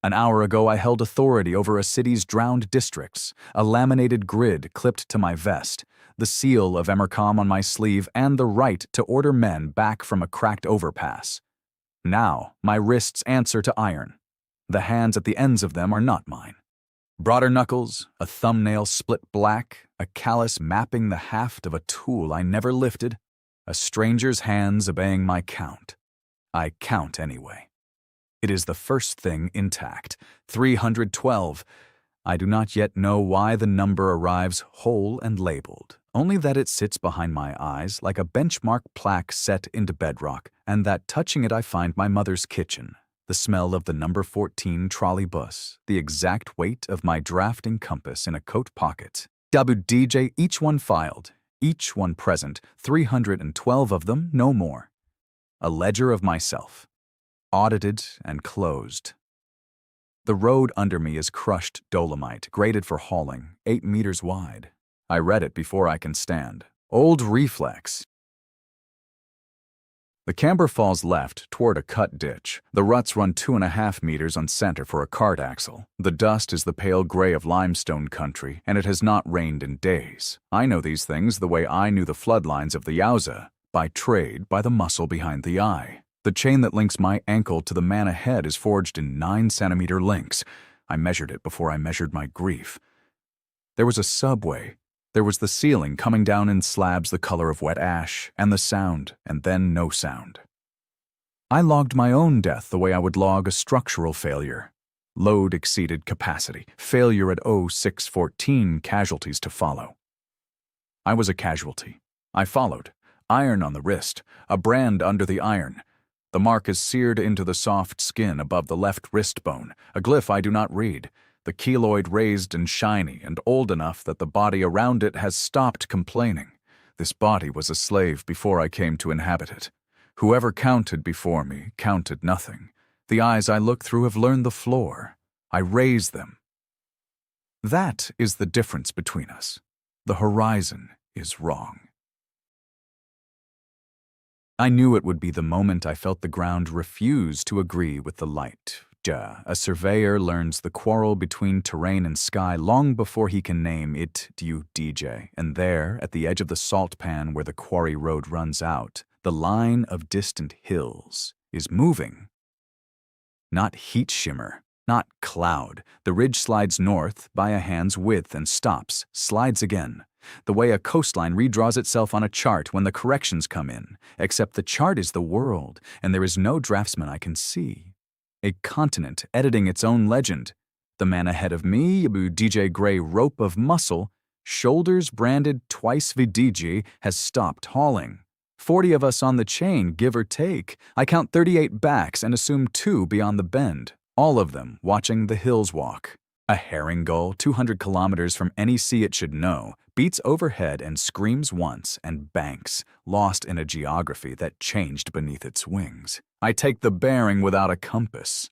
An hour ago I held authority over a city's drowned districts, a laminated grid clipped to my vest, the seal of Emercom on my sleeve, and the right to order men back from a cracked overpass. Now my wrists answer to iron. The hands at the ends of them are not mine. Broader knuckles, a thumbnail split black, a callus mapping the haft of a tool I never lifted, a stranger's hands obeying my count. I count anyway. It is the first thing intact, 312. I do not yet know why the number arrives whole and labeled, only that it sits behind my eyes like a benchmark plaque set into bedrock, and that touching it I find my mother's kitchen, the smell of the number 14 trolley bus, the exact weight of my drafting compass in a coat pocket. WDJ, each one filed, each one present, 312 of them, no more. A ledger of myself, audited and closed. The road under me is crushed dolomite, graded for hauling, 8 meters wide. I read it before I can stand. Old reflex. The camber falls left toward a cut ditch. The ruts run 2.5 meters on center for a cart axle. The dust is the pale gray of limestone country, and it has not rained in days. I know these things the way I knew the floodlines of the Yauza, by trade, by the muscle behind the eye. The chain that links my ankle to the man ahead is forged in 9-centimeter links. I measured it before I measured my grief. There was a subway. There was the ceiling coming down in slabs the color of wet ash, and the sound, and then no sound. I logged my own death the way I would log a structural failure. Load exceeded capacity. Failure at 0614 casualties to follow. I was a casualty. I followed. Iron on the wrist, a brand under the iron. The mark is seared into the soft skin above the left wrist bone, a glyph I do not read. The keloid raised and shiny and old enough that the body around it has stopped complaining. This body was a slave before I came to inhabit it. Whoever counted before me counted nothing. The eyes I look through have learned the floor. I raise them. That is the difference between us. The horizon is wrong. I knew it would be the moment I felt the ground refuse to agree with the light. A surveyor learns the quarrel between terrain and sky long before he can name it DJ, and there, at the edge of the salt pan where the quarry road runs out, the line of distant hills is moving. Not heat shimmer, not cloud. The ridge slides north by a hand's width and stops, slides again. The way a coastline redraws itself on a chart when the corrections come in, except the chart is the world, and there is no draftsman I can see. A continent editing its own legend. The man ahead of me, DJ Gray rope of muscle, shoulders branded twice VDG, has stopped hauling. 40 of us on the chain, give or take. I count 38 backs and assume 2 beyond the bend, all of them watching the hills walk. A herring gull, 200 kilometers from any sea it should know, beats overhead and screams once and banks, lost in a geography that changed beneath its wings. I take the bearing without a compass.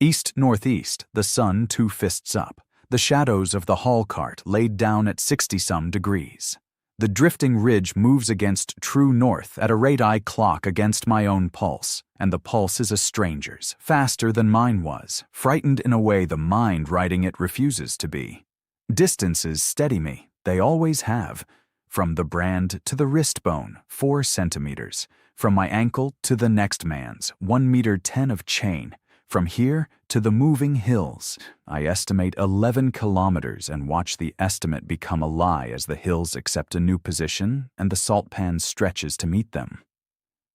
East-northeast, the sun 2 fists up, the shadows of the haul cart laid down at 60-some degrees. The drifting ridge moves against true north at a rate I clock against my own pulse, and the pulse is a stranger's, faster than mine was, frightened in a way the mind riding it refuses to be. Distances steady me, they always have. From the brand to the wrist bone, 4 centimeters. From my ankle to the next man's, 1 meter 10 of chain. From here to the moving hills, I estimate 11 kilometers and watch the estimate become a lie as the hills accept a new position and the salt pan stretches to meet them.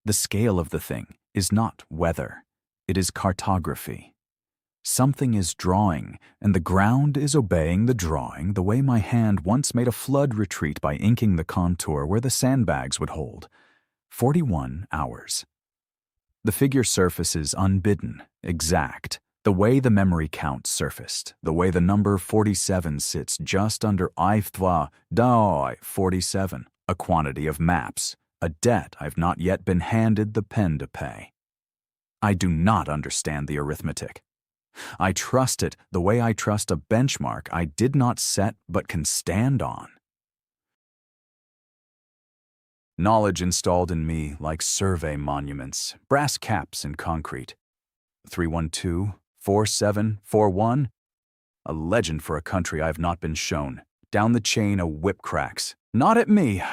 The scale of the thing is not weather, it is cartography. Something is drawing, and the ground is obeying the drawing the way my hand once made a flood retreat by inking the contour where the sandbags would hold. 41 hours. The figure surfaces unbidden, exact, the way the memory count surfaced, the way the number 47 sits just under I-thwa, da 47, a quantity of maps, a debt I've not yet been handed the pen to pay. I do not understand the arithmetic. I trust it the way I trust a benchmark I did not set but can stand on. Knowledge installed in me like survey monuments, brass caps in concrete. 312-4741. A legend for a country I have not been shown. Down the chain a whip cracks. Not at me.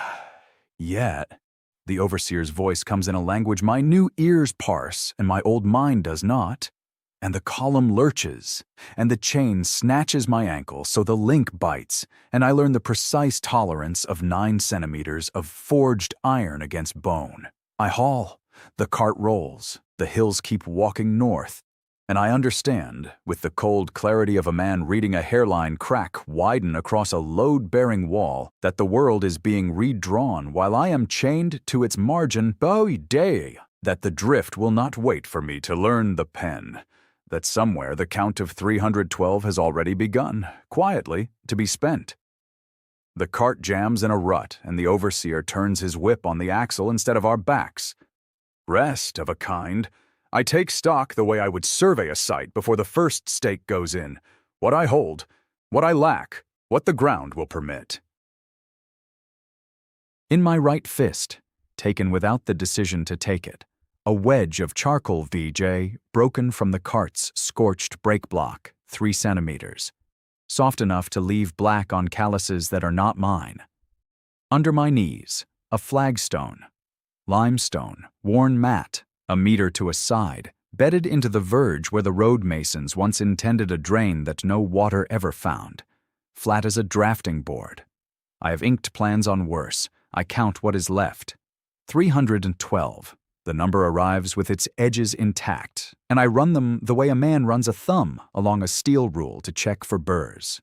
Yet. The overseer's voice comes in a language my new ears parse and my old mind does not. And the column lurches, and the chain snatches my ankle so the link bites, and I learn the precise tolerance of 9 centimeters of forged iron against bone. I haul. The cart rolls. The hills keep walking north. And I understand, with the cold clarity of a man reading a hairline crack widen across a load-bearing wall, that the world is being redrawn while I am chained to its margin. Oh, day! That the drift will not wait for me to learn the pen. That somewhere the count of 312 has already begun, quietly, to be spent. The cart jams in a rut, and the overseer turns his whip on the axle instead of our backs. Rest of a kind. I take stock the way I would survey a site before the first stake goes in. What I hold, what I lack, what the ground will permit. In my right fist, taken without the decision to take it, a wedge of charcoal VJ broken from the cart's scorched brake block, 3 centimeters, soft enough to leave black on calluses that are not mine. Under my knees, a flagstone, limestone, worn matte, a meter to a side, bedded into the verge where the road masons once intended a drain that no water ever found, flat as a drafting board. I have inked plans on worse. I count what is left. 312. The number arrives with its edges intact, and I run them the way a man runs a thumb along a steel rule to check for burrs.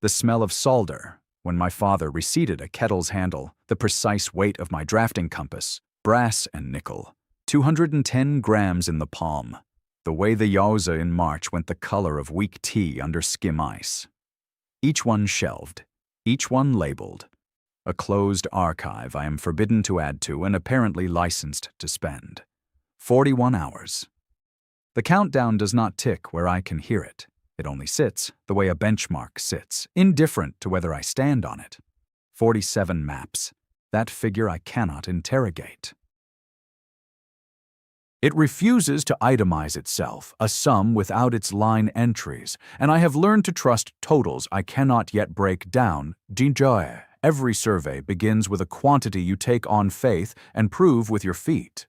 The smell of solder, when my father reseated a kettle's handle, the precise weight of my drafting compass, brass and nickel, 210 grams in the palm. The way the Yauza in March went the color of weak tea under skim ice. Each one shelved, each one labeled. A closed archive I am forbidden to add to and apparently licensed to spend. 41 hours. The countdown does not tick where I can hear it. It only sits the way a benchmark sits, indifferent to whether I stand on it. 47 maps. That figure I cannot interrogate. It refuses to itemize itself, a sum without its line entries, and I have learned to trust totals I cannot yet break down. DJ. Every survey begins with a quantity you take on faith and prove with your feet.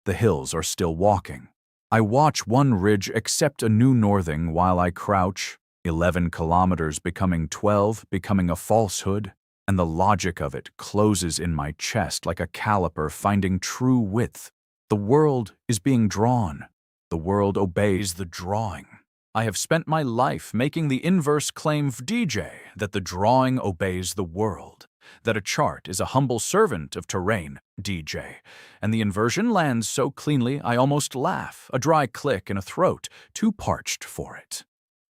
The hills are still walking. I watch one ridge accept a new northing while I crouch, 11 kilometers becoming 12, becoming a falsehood, and the logic of it closes in my chest like a caliper finding true width. The world is being drawn. The world obeys the drawing. I have spent my life making the inverse claim DJ that the drawing obeys the world, that a chart is a humble servant of terrain, DJ, and the inversion lands so cleanly I almost laugh, a dry click in a throat, too parched for it.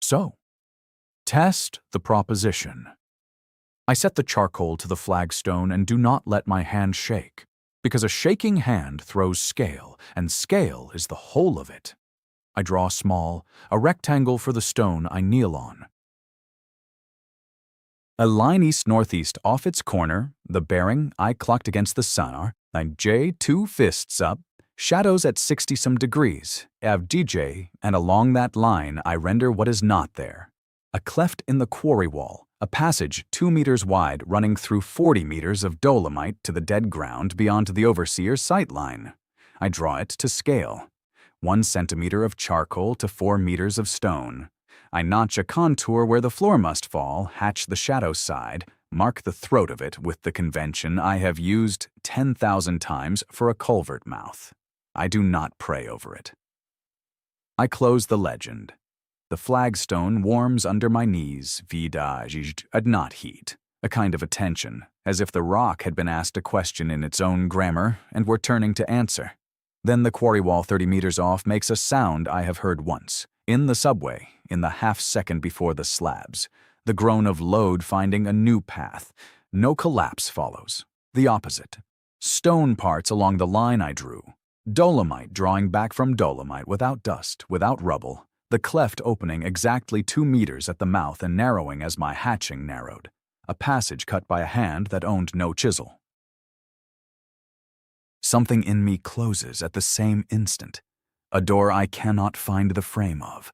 So, test the proposition. I set the charcoal to the flagstone and do not let my hand shake, because a shaking hand throws scale, and scale is the whole of it. I draw small, a rectangle for the stone I kneel on. A line east-northeast off its corner, the bearing I clocked against the sun are, J 2 fists up, shadows at 60-some degrees, av DJ, and along that line I render what is not there. A cleft in the quarry wall, a passage 2 meters wide running through 40 meters of dolomite to the dead ground beyond the overseer's sight line. I draw it to scale. 1 centimeter of charcoal to 4 meters of stone. I notch a contour where the floor must fall, hatch the shadow side, mark the throat of it with the convention I have used 10,000 times for a culvert mouth. I do not pray over it. I close the legend. The flagstone warms under my knees, vidaged, not heat, a kind of attention, as if the rock had been asked a question in its own grammar and were turning to answer. Then the quarry wall 30 meters off makes a sound I have heard once, in the subway, in the half-second before the slabs, the groan of load finding a new path. No collapse follows. The opposite. Stone parts along the line I drew. Dolomite drawing back from dolomite without dust, without rubble. The cleft opening exactly 2 meters at the mouth and narrowing as my hatching narrowed. A passage cut by a hand that owned no chisel. Something in me closes at the same instant. a door I cannot find the frame of.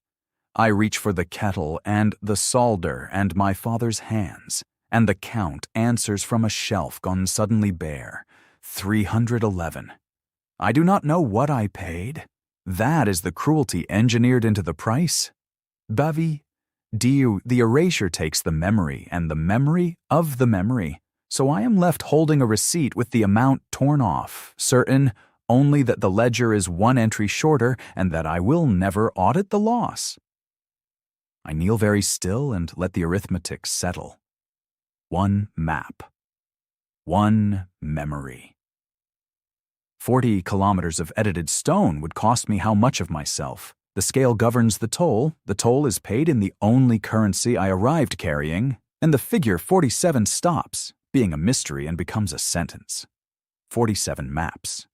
I reach for the kettle and the solder and my father's hands, and the count answers from a shelf gone suddenly bare. 311. I do not know what I paid. That is the cruelty engineered into the price. Bavi, Dieu, the erasure takes the memory and the memory of the memory, so I am left holding a receipt with the amount torn off, certain only that the ledger is one entry shorter and that I will never audit the loss. I kneel very still and let the arithmetic settle. One map. One memory. 40 kilometers of edited stone would cost me how much of myself? The scale governs the toll is paid in the only currency I arrived carrying, and the figure 47 stops, being a mystery and becomes a sentence. 47 maps.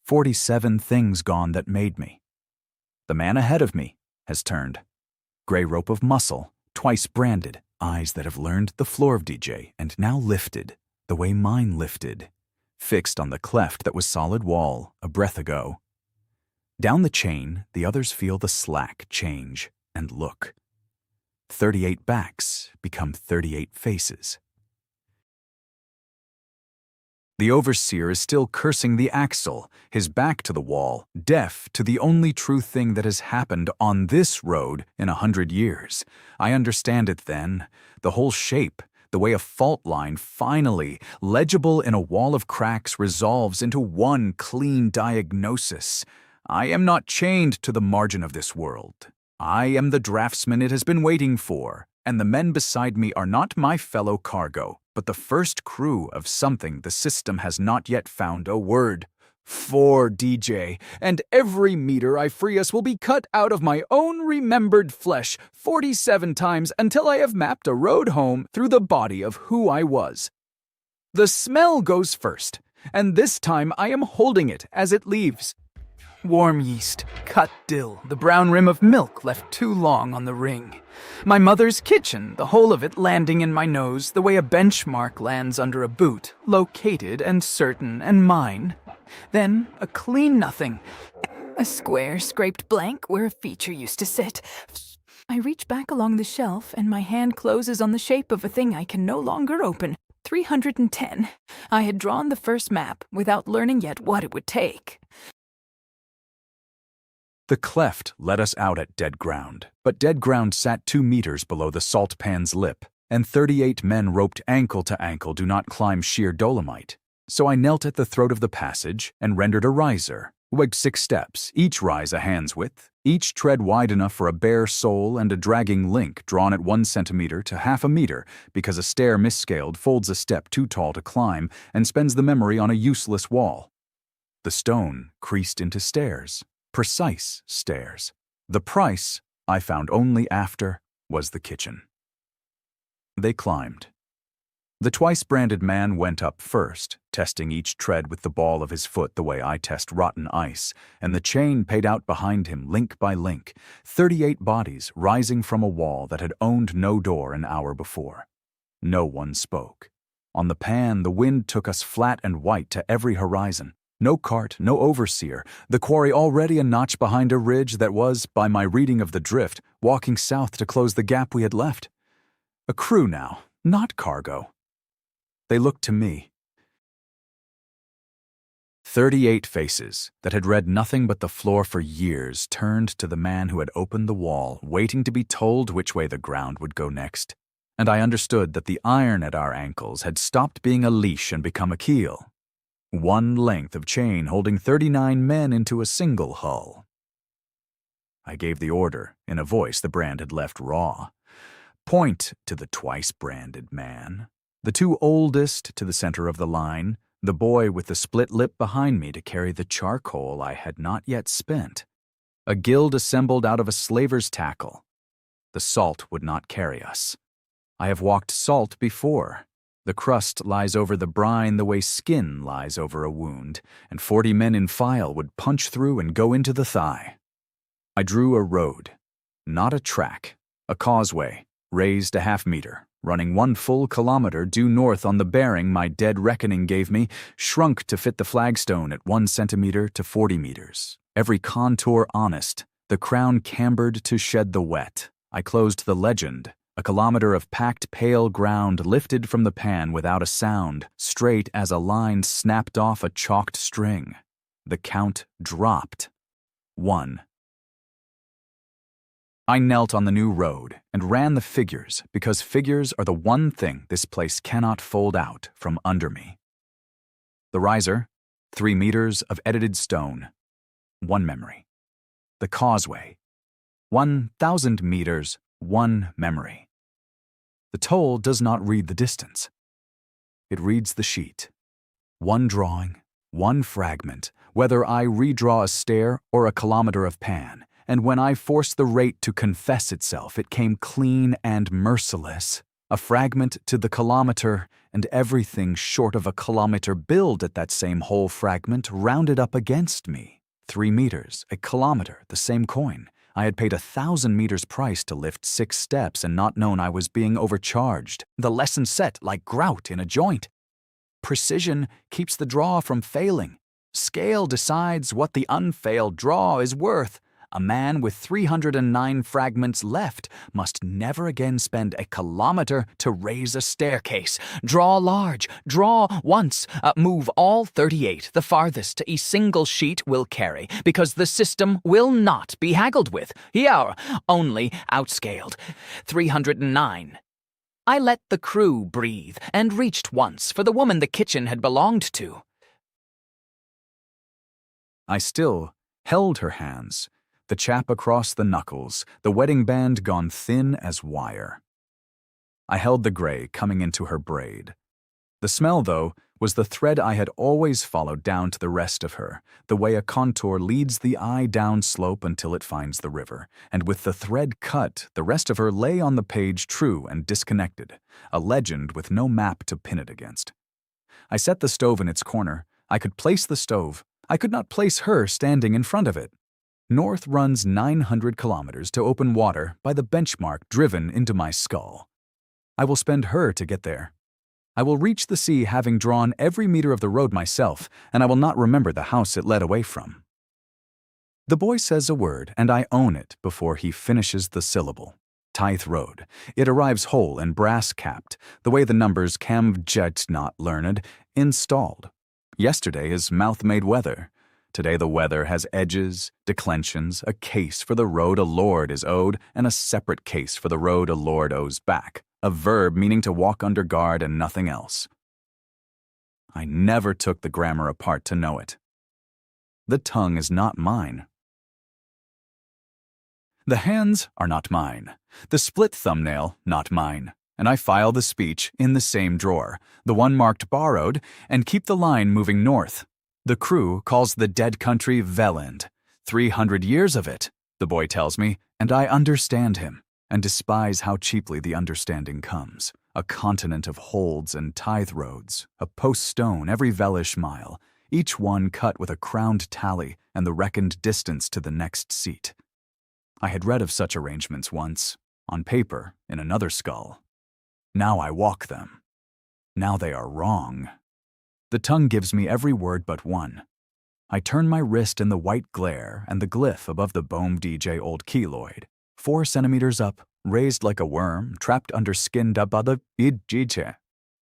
47 things gone that made me. The man ahead of me has turned. Gray rope of muscle, twice branded, eyes that have learned the floor of DJ and now lifted, the way mine lifted, fixed on the cleft that was solid wall a breath ago. Down the chain, the others feel the slack change and look. 38 backs become 38 faces. The overseer is still cursing the axle, his back to the wall, deaf to the only true thing that has happened on this road in 100 years. I understand it then, the whole shape, the way a fault line finally, legible in a wall of cracks, resolves into one clean diagnosis. I am not chained to the margin of this world. I am the draftsman it has been waiting for, and the men beside me are not my fellow cargo, but the first crew of something the system has not yet found a word for, DJ, and every meter I free us will be cut out of my own remembered flesh 47 times until I have mapped a road home through the body of who I was. The smell goes first, and this time I am holding it as it leaves. Warm yeast, cut dill, the brown rim of milk left too long on the ring. My mother's kitchen, the whole of it landing in my nose the way a benchmark lands under a boot, located and certain and mine. Then a clean nothing. A square scraped blank where a feature used to sit. I reach back along the shelf and my hand closes on the shape of a thing I can no longer open. 310. I had drawn the first map without learning yet what it would take. The cleft let us out at dead ground, but dead ground sat 2 meters below the salt pan's lip, and 38 men roped ankle to ankle do not climb sheer dolomite. So I knelt at the throat of the passage and rendered a riser, wagged 6 steps, each rise a hand's width, each tread wide enough for a bare sole and a dragging link drawn at 1 centimeter to half a meter because a stair misscaled folds a step too tall to climb and spends the memory on a useless wall. The stone creased into stairs. Precise stairs. The price, I found only after, was the kitchen. They climbed. The twice-branded man went up first, testing each tread with the ball of his foot the way I test rotten ice, and the chain paid out behind him link by link, 38 bodies rising from a wall that had owned no door an hour before. No one spoke. On the pan, the wind took us flat and white to every horizon. No cart, no overseer, the quarry already a notch behind a ridge that was, by my reading of the drift, walking south to close the gap we had left. A crew now, not cargo. They looked to me. 38 faces that had read nothing but the floor for years turned to the man who had opened the wall, waiting to be told which way the ground would go next. And I understood that the iron at our ankles had stopped being a leash and become a keel. 1 length of chain holding 39 men into a single hull. I gave the order, in a voice the brand had left raw. Point to the twice-branded man. The 2 oldest to the center of the line, the boy with the split lip behind me to carry the charcoal I had not yet spent. A guild assembled out of a slaver's tackle. The salt would not carry us. I have walked salt before. The crust lies over the brine the way skin lies over a wound, and 40 men in file would punch through and go into the thigh. I drew a road, not a track, a causeway, raised a half meter, running 1 full kilometer due north on the bearing my dead reckoning gave me, shrunk to fit the flagstone at 1 centimeter to 40 meters, Every contour honest, the crown cambered to shed the wet. I closed the legend. A kilometer of packed pale ground lifted from the pan without a sound, straight as a line snapped off a chalked string. The count dropped. 1. I knelt on the new road and ran the figures because figures are the one thing this place cannot fold out from under me. The riser, 3 meters of edited stone. 1 memory. The causeway, 1,000 meters, 1 memory. The toll does not read the distance. It reads the sheet. 1 drawing, 1 fragment, whether I redraw a stair or a kilometer of pan, and when I forced the rate to confess itself, it came clean and merciless. A fragment to the kilometer, and everything short of a kilometer billed at that same whole fragment rounded up against me. 3 meters, a kilometer, the same coin. I had paid 1,000 meters price to lift 6 steps and not known I was being overcharged. The lesson set like grout in a joint. Precision keeps the draw from failing. Scale decides what the unfailed draw is worth. A man with 309 fragments left must never again spend a kilometer to raise a staircase. Draw large, draw once, move all 38, the farthest a single sheet will carry, because the system will not be haggled with. Here, only outscaled. 309. I let the crew breathe and reached once for the woman the kitchen had belonged to. I still held her hands. The chap across the knuckles, the wedding band gone thin as wire. I held the gray coming into her braid. The smell, though, was the thread I had always followed down to the rest of her, the way a contour leads the eye down slope until it finds the river, and with the thread cut, the rest of her lay on the page true and disconnected, a legend with no map to pin it against. I set the stove in its corner. I could place the stove. I could not place her standing in front of it. North runs 900 kilometers to open water by the benchmark driven into my skull. I will spend her to get there. I will reach the sea having drawn every meter of the road myself, and I will not remember the house it led away from. The boy says a word, and I own it before he finishes the syllable. Tithe Road. It arrives whole and brass-capped, the way the numbers Camjet not learned, installed. Yesterday is mouth-made weather. Today the weather has edges, declensions, a case for the road a lord is owed, and a separate case for the road a lord owes back, a verb meaning to walk under guard and nothing else. I never took the grammar apart to know it. The tongue is not mine. The hands are not mine. The split thumbnail, not mine. And I file the speech in the same drawer, the one marked borrowed, and keep the line moving north. The crew calls the dead country Veland. 300 years of it, the boy tells me, and I understand him, and despise how cheaply the understanding comes. A continent of holds and tithe roads, a post stone every Velish mile, each one cut with a crowned tally and the reckoned distance to the next seat. I had read of such arrangements once, on paper, in another skull. Now I walk them. Now they are wrong. The tongue gives me every word but one. I turn my wrist in the white glare and the glyph above the Bohm DJ old keloid, 4 centimeters up, raised like a worm, trapped under skin dabada idjiche.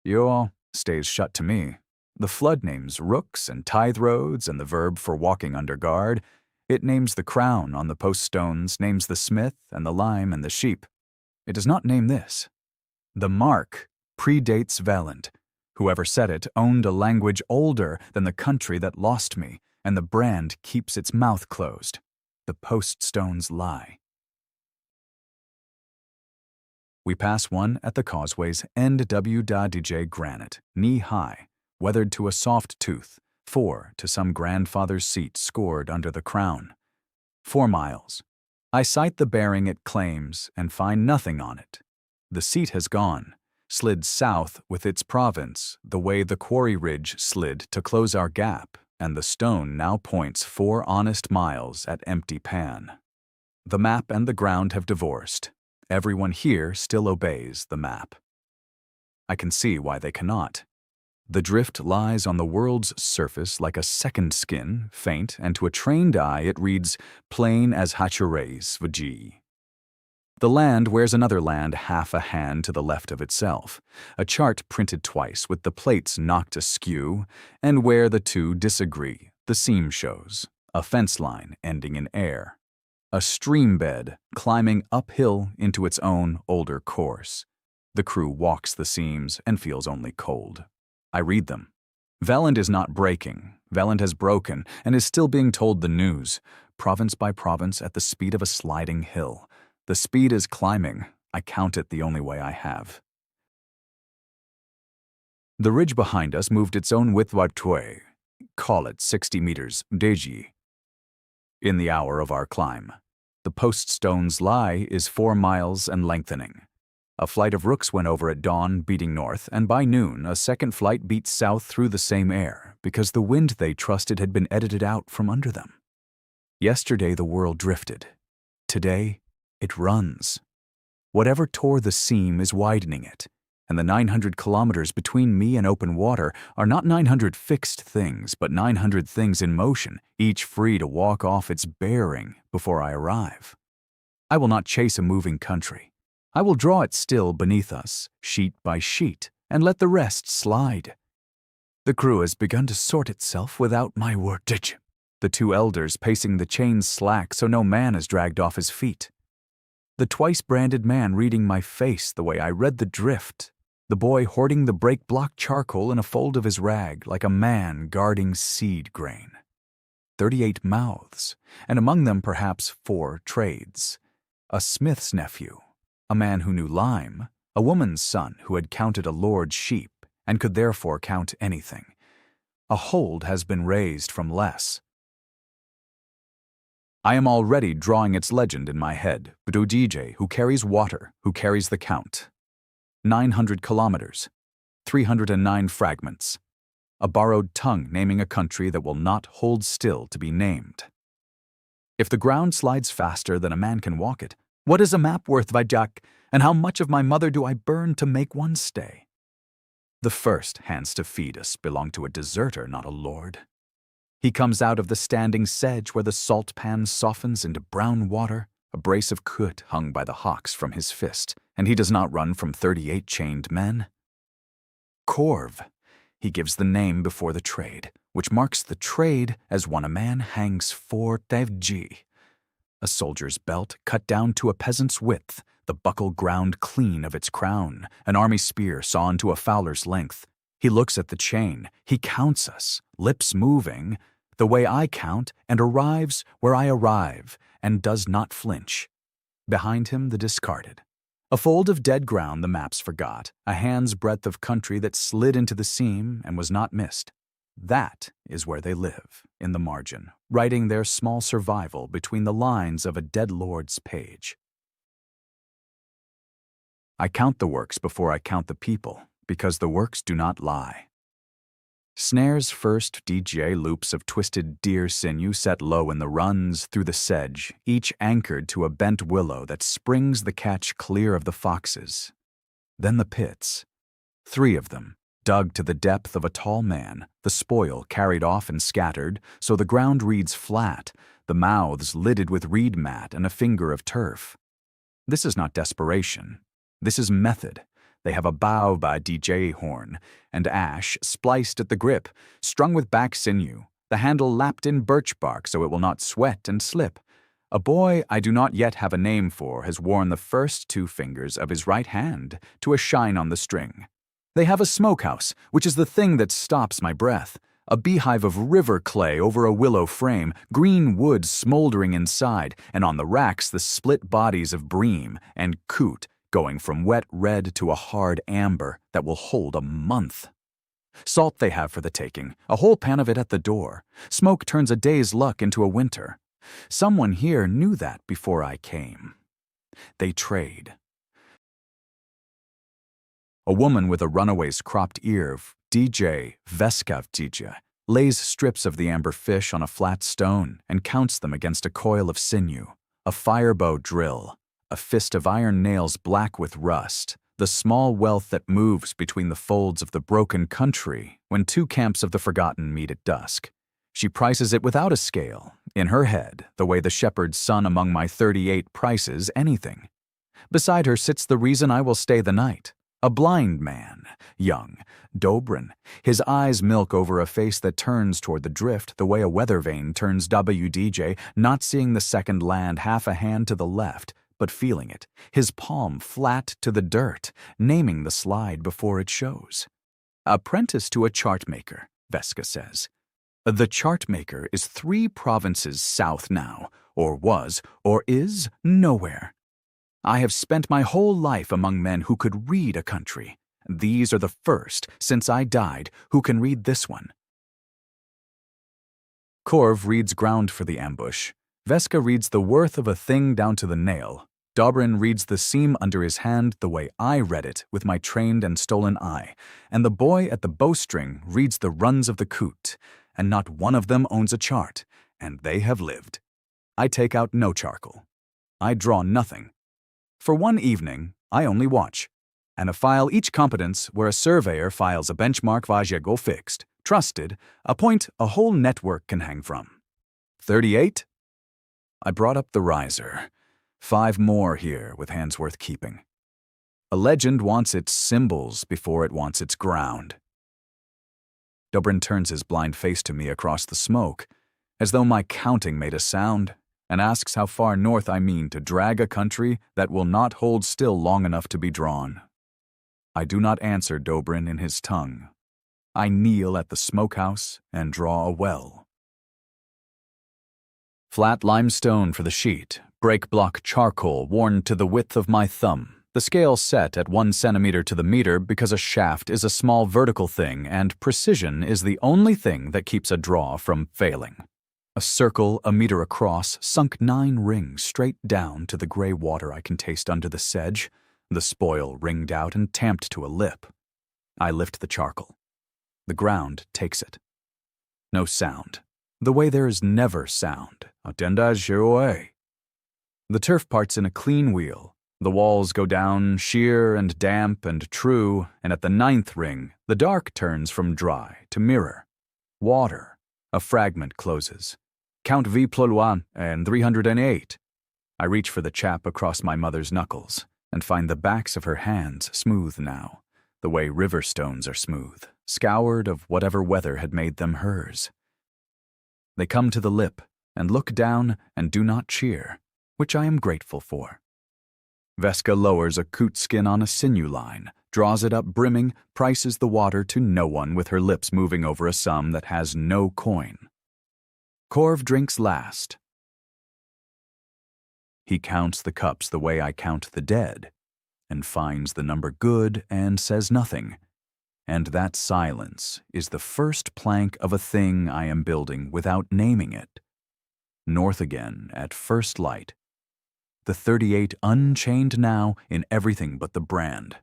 Yo stays shut to me. The flood names rooks and tithe roads and the verb for walking under guard. It names the crown on the post stones, names the smith and the lime and the sheep. It does not name this. The mark predates Veland. Whoever said it owned a language older than the country that lost me, and the brand keeps its mouth closed. The post stones lie. We pass one at the causeway's end W.DJ granite, knee-high, weathered to a soft tooth, 4 to some grandfather's seat scored under the crown. 4 miles. I cite the bearing it claims and find nothing on it. The seat has gone, slid south with its province, the way the quarry ridge slid to close our gap, and the stone now points 4 honest miles at empty pan. The map and the ground have divorced. Everyone here still obeys the map. I can see why they cannot. The drift lies on the world's surface like a second skin, faint, and to a trained eye it reads plain as Hachure's Vajee. The land wears another land half a hand to the left of itself, a chart printed twice with the plates knocked askew, and where the two disagree, the seam shows, a fence line ending in air, a stream bed climbing uphill into its own older course. The crew walks the seams and feels only cold. I read them. Veland is not breaking. Veland has broken and is still being told the news, province by province at the speed of a sliding hill. The speed is climbing. I count it the only way I have. The ridge behind us moved its own width by tway, call it 60 meters, deji. In the hour of our climb, the post stone's lie is 4 miles and lengthening. A flight of rooks went over at dawn, beating north, and by noon a second flight beat south through the same air, because the wind they trusted had been edited out from under them. Yesterday the world drifted. Today, it runs. Whatever tore the seam is widening it, and the 900 kilometers between me and open water are not 900 fixed things, but 900 things in motion, each free to walk off its bearing before I arrive. I will not chase a moving country. I will draw it still beneath us, sheet by sheet, and let the rest slide. The crew has begun to sort itself without my wordage. The two elders pacing the chains slack so no man is dragged off his feet. The twice-branded man reading my face the way I read the drift. The boy hoarding the break-block charcoal in a fold of his rag like a man guarding seed grain. 38 mouths, and among them perhaps 4 trades. A smith's nephew, a man who knew lime, a woman's son who had counted a lord's sheep and could therefore count anything. A hold has been raised from less. I am already drawing its legend in my head, Bdojj, who carries water, who carries the count. 900 kilometers, 309 fragments. A borrowed tongue naming a country that will not hold still to be named. If the ground slides faster than a man can walk it, what is a map worth, Vajak, and how much of my mother do I burn to make one stay? The first hands to feed us belong to a deserter, not a lord. He comes out of the standing sedge where the salt pan softens into brown water, a brace of kut hung by the hocks from his fist, and he does not run from 38 chained men. Corv, he gives the name before the trade, which marks the trade as when a man hangs 4 tevji. A soldier's belt cut down to a peasant's width, the buckle ground clean of its crown, an army spear sawn to a fowler's length. He looks at the chain, he counts us, lips moving, the way I count, and arrives where I arrive, and does not flinch. Behind him the discarded. A fold of dead ground the maps forgot, a hand's breadth of country that slid into the seam and was not missed. That is where they live, in the margin, writing their small survival between the lines of a dead lord's page. I count the works before I count the people, because the works do not lie. Snare's first DJ loops of twisted deer sinew set low in the runs through the sedge, each anchored to a bent willow that springs the catch clear of the foxes. Then the pits, 3 of them, dug to the depth of a tall man, the spoil carried off and scattered, so the ground reads flat, the mouths lidded with reed mat and a finger of turf. This is not desperation. This is method. They have a bow by DJ horn, and ash spliced at the grip, strung with back sinew, the handle lapped in birch bark so it will not sweat and slip. A boy I do not yet have a name for has worn the first 2 fingers of his right hand to a shine on the string. They have a smokehouse, which is the thing that stops my breath, a beehive of river clay over a willow frame, green wood smoldering inside, and on the racks the split bodies of bream and coot going from wet red to a hard amber that will hold a month. Salt they have for the taking, a whole pan of it at the door. Smoke turns a day's luck into a winter. Someone here knew that before I came. They trade. A woman with a runaway's cropped ear, DJ Veskavtija, lays strips of the amber fish on a flat stone and counts them against a coil of sinew, a firebow drill, a fist of iron nails black with rust, the small wealth that moves between the folds of the broken country when two camps of the forgotten meet at dusk. She prices it without a scale, in her head, the way the shepherd's son among my 38 prices anything. Beside her sits the reason I will stay the night, a blind man, young, Dobrin, his eyes milk over a face that turns toward the drift the way a weather vane turns WDJ, not seeing the second land half a hand to the left, but feeling it, his palm flat to the dirt, naming the slide before it shows. Apprentice to a chart maker, Veska says. The chart maker is 3 provinces south now, or was, or is, nowhere. I have spent my whole life among men who could read a country. These are the first, since I died, who can read this one. Korv reads ground for the ambush. Veska reads the worth of a thing down to the nail. Dobrin reads the seam under his hand the way I read it with my trained and stolen eye. And the boy at the bowstring reads the runs of the coot. And not one of them owns a chart, and they have lived. I take out no charcoal. I draw nothing. For one evening, I only watch, and a file each competence where a surveyor files a benchmark Vajego fixed, trusted, a point a whole network can hang from. 38? I brought up the riser. 5 more here with hands worth keeping. A legend wants its symbols before it wants its ground. Dobrin turns his blind face to me across the smoke, as though my counting made a sound, and asks how far north I mean to drag a country that will not hold still long enough to be drawn. I do not answer Dobrin in his tongue. I kneel at the smokehouse and draw a well. Flat limestone for the sheet, break block charcoal worn to the width of my thumb, the scale set at 1 centimeter to the meter because a shaft is a small vertical thing and precision is the only thing that keeps a draw from failing. A circle a meter across sunk 9 rings straight down to the gray water I can taste under the sedge, the spoil ringed out and tamped to a lip. I lift the charcoal. The ground takes it. No sound. The way there is never sound. The turf part's in a clean wheel. The walls go down sheer and damp and true, and at the 9th ring, the dark turns from dry to mirror. Water. A fragment closes. Count V +1 and 308. I reach for the chap across my mother's knuckles and find the backs of her hands smooth now, the way river stones are smooth, scoured of whatever weather had made them hers. They come to the lip and look down and do not cheer, which I am grateful for. Veska lowers a coot skin on a sinew line, draws it up brimming, prices the water to no one with her lips moving over a sum that has no coin. Korv drinks last. He counts the cups the way I count the dead, and finds the number good and says nothing. And that silence is the first plank of a thing I am building without naming it. North again at first light. The 38 unchained now in everything but the brand.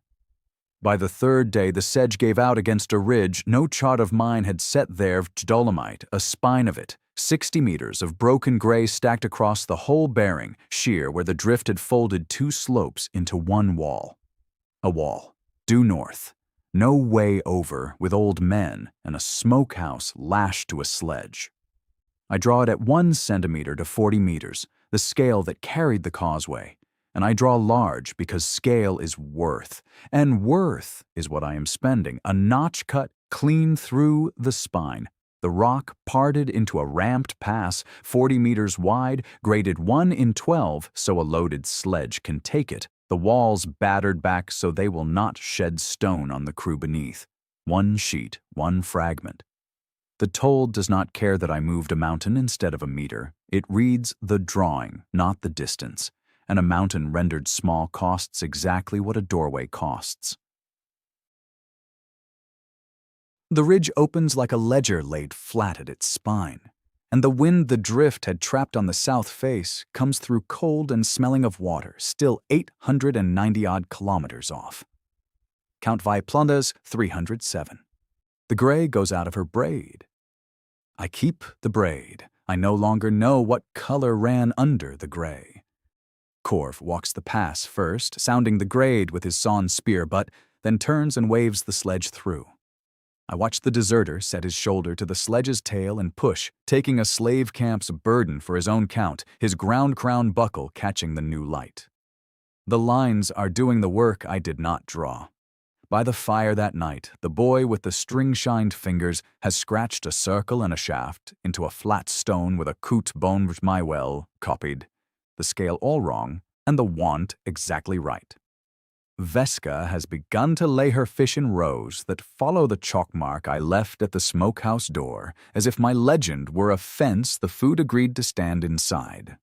By the 3rd day the sedge gave out against a ridge no chart of mine had set there dolomite, a spine of it, 60 meters of broken gray stacked across the whole bearing, sheer where the drift had folded 2 slopes into one wall. A wall, due north, no way over with old men and a smokehouse lashed to a sledge. I draw it at 1 centimeter to 40 meters, the scale that carried the causeway, and I draw large because scale is worth, and worth is what I am spending, a notch cut clean through the spine, the rock parted into a ramped pass 40 meters wide, graded 1 in 12 so a loaded sledge can take it, the walls battered back so they will not shed stone on the crew beneath. 1 sheet, 1 fragment. The told does not care that I moved a mountain instead of a meter. It reads the drawing, not the distance, and a mountain rendered small costs exactly what a doorway costs. The ridge opens like a ledger laid flat at its spine, and the wind the drift had trapped on the south face comes through cold and smelling of water, still 890-odd kilometers off. Count Vaiplunda's 307. The gray goes out of her braid. I keep the braid. I no longer know what color ran under the gray. Korv walks the pass first, sounding the grade with his sawn spear butt, then turns and waves the sledge through. I watch the deserter set his shoulder to the sledge's tail and push, taking a slave camp's burden for his own count, his ground crown buckle catching the new light. The lines are doing the work I did not draw. By the fire that night, the boy with the string-shined fingers has scratched a circle and a shaft into a flat stone with a coot bone which my well copied, the scale all wrong, and the want exactly right. Veska has begun to lay her fish in rows that follow the chalk mark I left at the smokehouse door, as if my legend were a fence the food agreed to stand inside.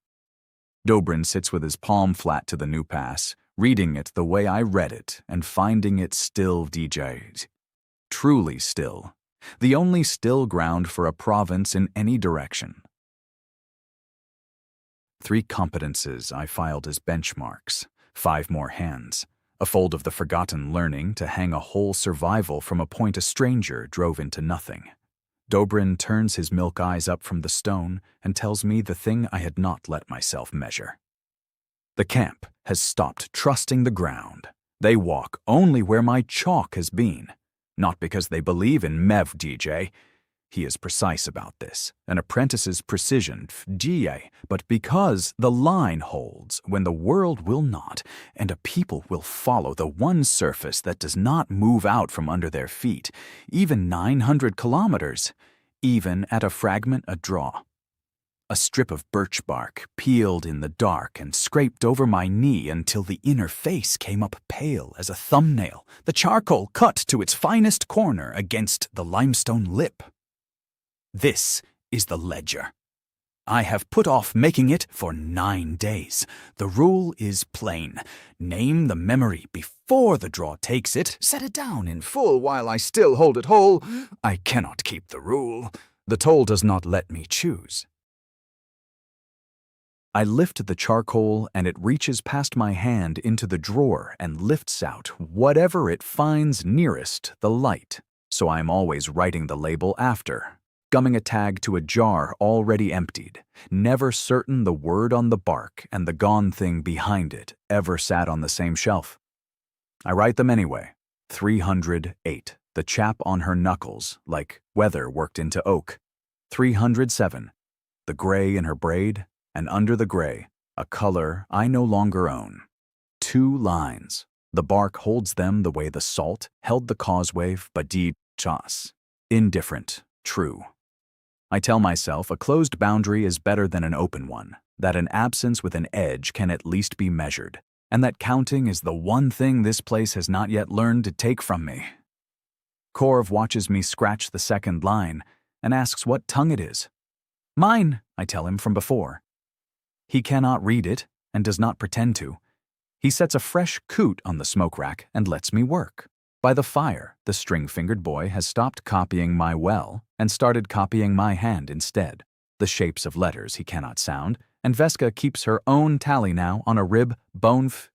Dobrin sits with his palm flat to the new pass, reading it the way I read it and finding it still DJ'd. Truly still. The only still ground for a province in any direction. 3 competences I filed as benchmarks, 5 more hands. A fold of the forgotten learning to hang a whole survival from a point a stranger drove into nothing. Dobrin turns his milk eyes up from the stone and tells me the thing I had not let myself measure. The camp has stopped trusting the ground. They walk only where my chalk has been. Not because they believe in Mev DJ. He is precise about this, an apprentice's precision, GA, but because the line holds when the world will not, and a people will follow the one surface that does not move out from under their feet, even 900 kilometers, even at a fragment a draw. A strip of birch bark peeled in the dark and scraped over my knee until the inner face came up pale as a thumbnail, the charcoal cut to its finest corner against the limestone lip. This is the ledger. I have put off making it for 9 days. The rule is plain. Name the memory before the draw takes it, set it down in full while I still hold it whole. I cannot keep the rule. The toll does not let me choose. I lift the charcoal and it reaches past my hand into the drawer and lifts out whatever it finds nearest the light, so I am always writing the label after, gumming a tag to a jar already emptied, never certain the word on the bark and the gone thing behind it ever sat on the same shelf. I write them anyway. 308, the chap on her knuckles, like weather worked into oak. 307, the gray in her braid, and under the gray, a color I no longer own. 2 lines. The bark holds them the way the salt held the causeway Badid Chas. Indifferent, true. I tell myself a closed boundary is better than an open one, that an absence with an edge can at least be measured, and that counting is the one thing this place has not yet learned to take from me. Korv watches me scratch the second line and asks what tongue it is. Mine, I tell him from before. He cannot read it and does not pretend to. He sets a fresh coot on the smoke rack and lets me work. By the fire, the string-fingered boy has stopped copying my well and started copying my hand instead, the shapes of letters he cannot sound, and Veska keeps her own tally now on a rib bonf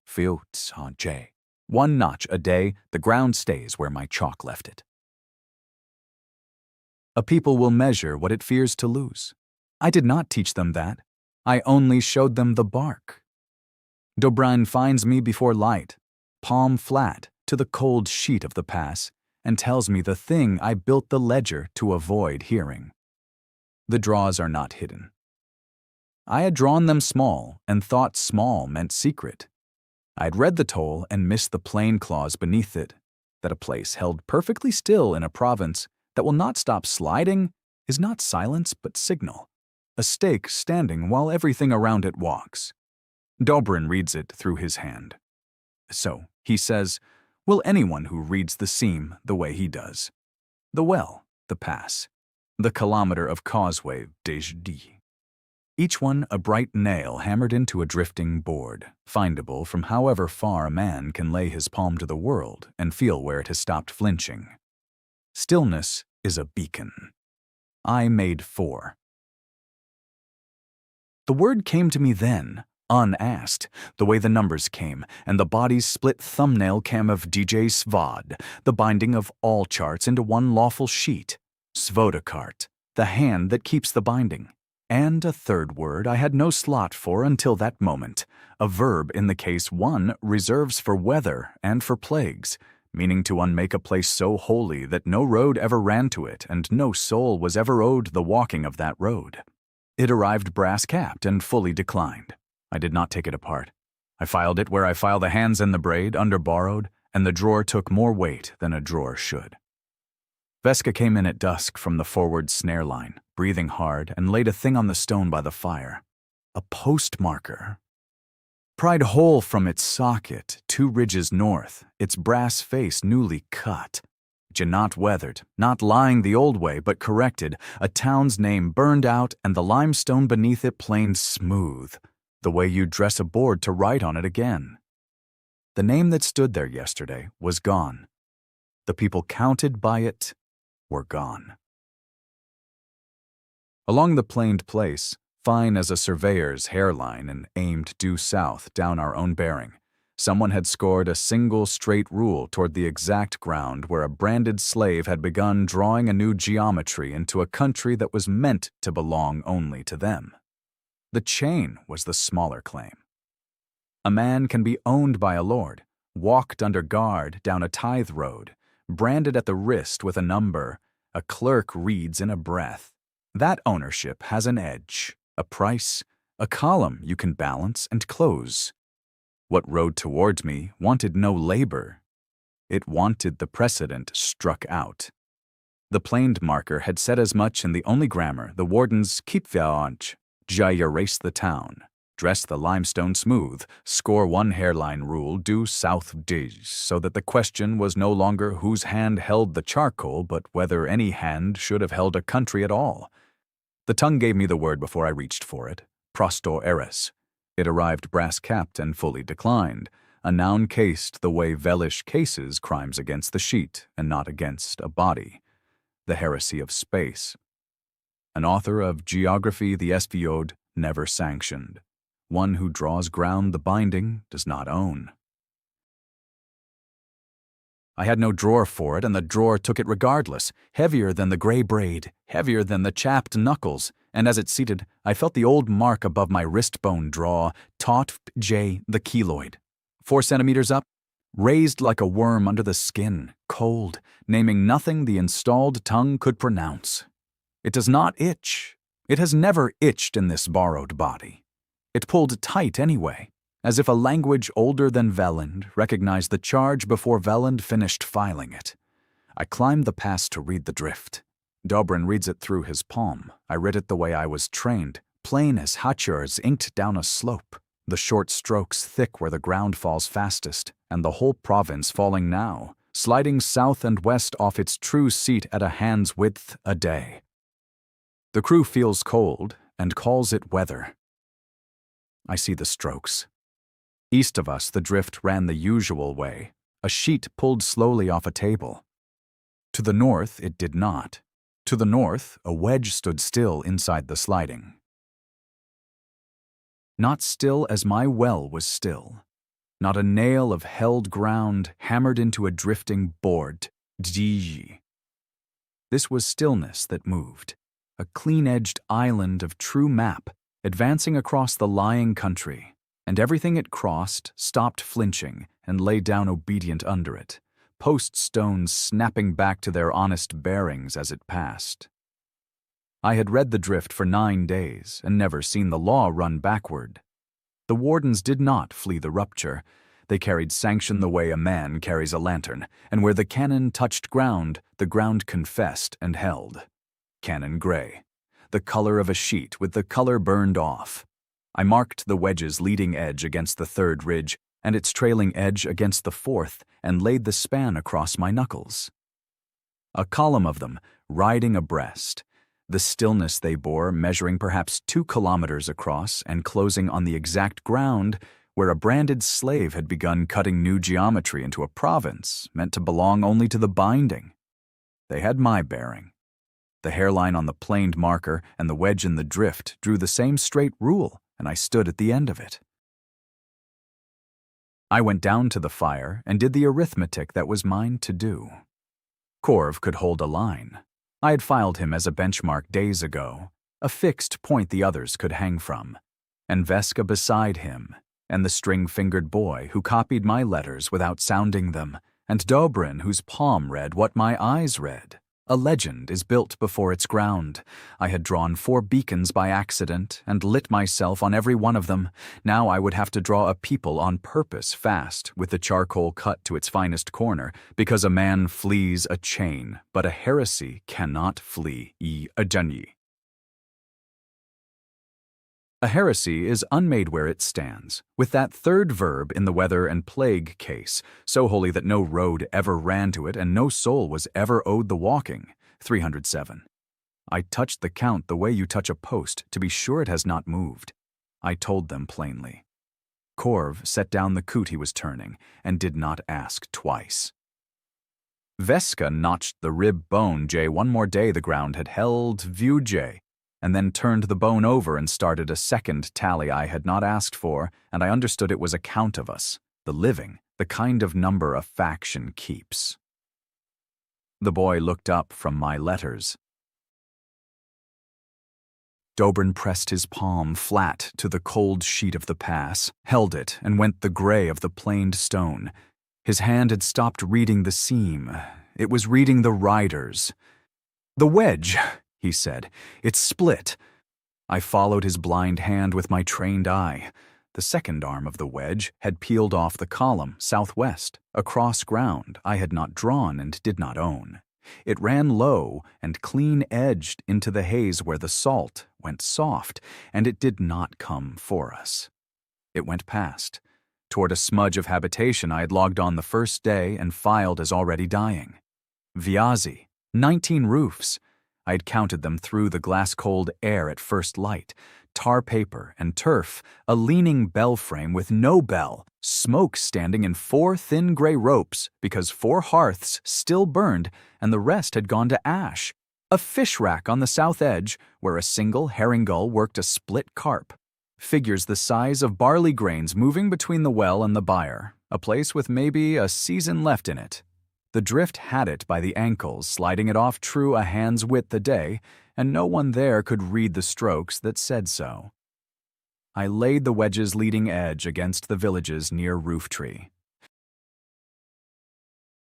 j. 1 notch a day, the ground stays where my chalk left it. A people will measure what it fears to lose. I did not teach them that. I only showed them the bark. Dobrin finds me before light, palm flat to the cold sheet of the pass, and tells me the thing I built the ledger to avoid hearing. The draws are not hidden. I had drawn them small and thought small meant secret. I had read the toll and missed the plain clause beneath it, that a place held perfectly still in a province that will not stop sliding is not silence but signal, a stake standing while everything around it walks. Dobrin reads it through his hand. So, he says, will anyone who reads the seam the way he does. The well, the pass, the kilometer of causeway Dejdi. Each one a bright nail hammered into a drifting board, findable from however far a man can lay his palm to the world and feel where it has stopped flinching. Stillness is a beacon. I made 4. The word came to me then, unasked, the way the numbers came, and the body's split thumbnail cam of DJ Svad, the binding of all charts into one lawful sheet. Svodakart, the hand that keeps the binding. And a third word I had no slot for until that moment, a verb in the case one reserves for weather and for plagues, meaning to unmake a place so holy that no road ever ran to it and no soul was ever owed the walking of that road. It arrived brass-capped and fully declined. I did not take it apart. I filed it where I file the hands in the braid, under borrowed, and the drawer took more weight than a drawer should. Veska came in at dusk from the forward snare line, breathing hard, and laid a thing on the stone by the fire. A postmarker. Pried whole from its socket, 2 ridges north, its brass face newly cut. Not weathered, not lying the old way, but corrected, a town's name burned out and the limestone beneath it planed smooth, the way you'd dress a board to write on it again. The name that stood there yesterday was gone. The people counted by it were gone. Along the planed place, fine as a surveyor's hairline and aimed due south down our own bearing, someone had scored a single straight rule toward the exact ground where a branded slave had begun drawing a new geometry into a country that was meant to belong only to them. The chain was the smaller claim. A man can be owned by a lord, walked under guard down a tithe road, branded at the wrist with a number, a clerk reads in a breath. That ownership has an edge, a price, a column you can balance and close. What rode towards me wanted no labor. It wanted the precedent struck out. The planed marker had said as much in the only grammar the Wardens keep vyanch, jai erase the town, dress the limestone smooth, score 1 hairline rule due south dig, so that the question was no longer whose hand held the charcoal, but whether any hand should have held a country at all. The tongue gave me the word before I reached for it, prostor eris. It arrived brass-capped and fully declined, a noun cased the way Velish cases crimes against the sheet and not against a body, the heresy of space. An author of Geography the Esviode, never sanctioned. One who draws ground the binding does not own. I had no drawer for it, and the drawer took it regardless, heavier than the gray braid, heavier than the chapped knuckles, and as it seated, I felt the old mark above my wrist bone draw, taut J the keloid. 4 centimeters up, raised like a worm under the skin, cold, naming nothing the installed tongue could pronounce. It does not itch. It has never itched in this borrowed body. It pulled tight anyway, as if a language older than Veland recognized the charge before Veland finished filing it. I climbed the pass to read the drift. Dobrin reads it through his palm. I read it the way I was trained, plain as Hatchers inked down a slope, the short strokes thick where the ground falls fastest, and the whole province falling now, sliding south and west off its true seat at a hand's width a day. The crew feels cold and calls it weather. I see the strokes. East of us, the drift ran the usual way, a sheet pulled slowly off a table. To the north, it did not. To the north, a wedge stood still inside the sliding. Not still as my well was still. Not a nail of held ground hammered into a drifting board. Dji. This was stillness that moved, a clean-edged island of true map, advancing across the lying country, and everything it crossed stopped flinching and lay down obedient under it, post stones snapping back to their honest bearings as it passed. I had read the drift for 9 days and never seen the law run backward. The Wardens did not flee the rupture. They carried sanction the way a man carries a lantern, and where the cannon touched ground, the ground confessed and held. Cannon gray, the color of a sheet with the color burned off. I marked the wedge's leading edge against the 3rd ridge and its trailing edge against the 4th and laid the span across my knuckles. A column of them, riding abreast, the stillness they bore measuring perhaps 2 kilometers across and closing on the exact ground where a branded slave had begun cutting new geometry into a province meant to belong only to the binding. They had my bearing. The hairline on the planed marker and the wedge in the drift drew the same straight rule, and I stood at the end of it. I went down to the fire and did the arithmetic that was mine to do. Corv could hold a line. I had filed him as a benchmark days ago, a fixed point the others could hang from, and Veska beside him, and the string-fingered boy who copied my letters without sounding them, and Dobrin whose palm read what my eyes read. A legend is built before its ground. I had drawn 4 beacons by accident and lit myself on every one of them. Now I would have to draw a people on purpose fast, with the charcoal cut to its finest corner, because a man flees a chain, but a heresy cannot flee a journey. A heresy is unmade where it stands, with that third verb in the weather and plague case, so holy that no road ever ran to it and no soul was ever owed the walking. 307. I touched the count the way you touch a post to be sure it has not moved. I told them plainly. Corv set down the coot he was turning and did not ask twice. Veska notched the rib bone J one more day the ground had held view J, and then turned the bone over and started a second tally I had not asked for, and I understood it was a count of us, the living, the kind of number a faction keeps. The boy looked up from my letters. Dobrin pressed his palm flat to the cold sheet of the pass, held it, and went the gray of the planed stone. His hand had stopped reading the seam. It was reading the riders. "The wedge," he said. "It's split." I followed his blind hand with my trained eye. The second arm of the wedge had peeled off the column southwest, across ground I had not drawn and did not own. It ran low and clean-edged into the haze where the salt went soft, and it did not come for us. It went past, toward a smudge of habitation I had logged on the first day and filed as already dying. Viazi, 19 roofs. I had counted them through the glass-cold air at first light. Tar paper and turf, a leaning bell frame with no bell, smoke standing in 4 thin gray ropes because 4 hearths still burned and the rest had gone to ash. A fish rack on the south edge where a single herring gull worked a split carp. Figures the size of barley grains moving between the well and the byre, a place with maybe a season left in it. The drift had it by the ankles, sliding it off true a hand's width a day, and no one there could read the strokes that said so. I laid the wedge's leading edge against the village's near roof tree.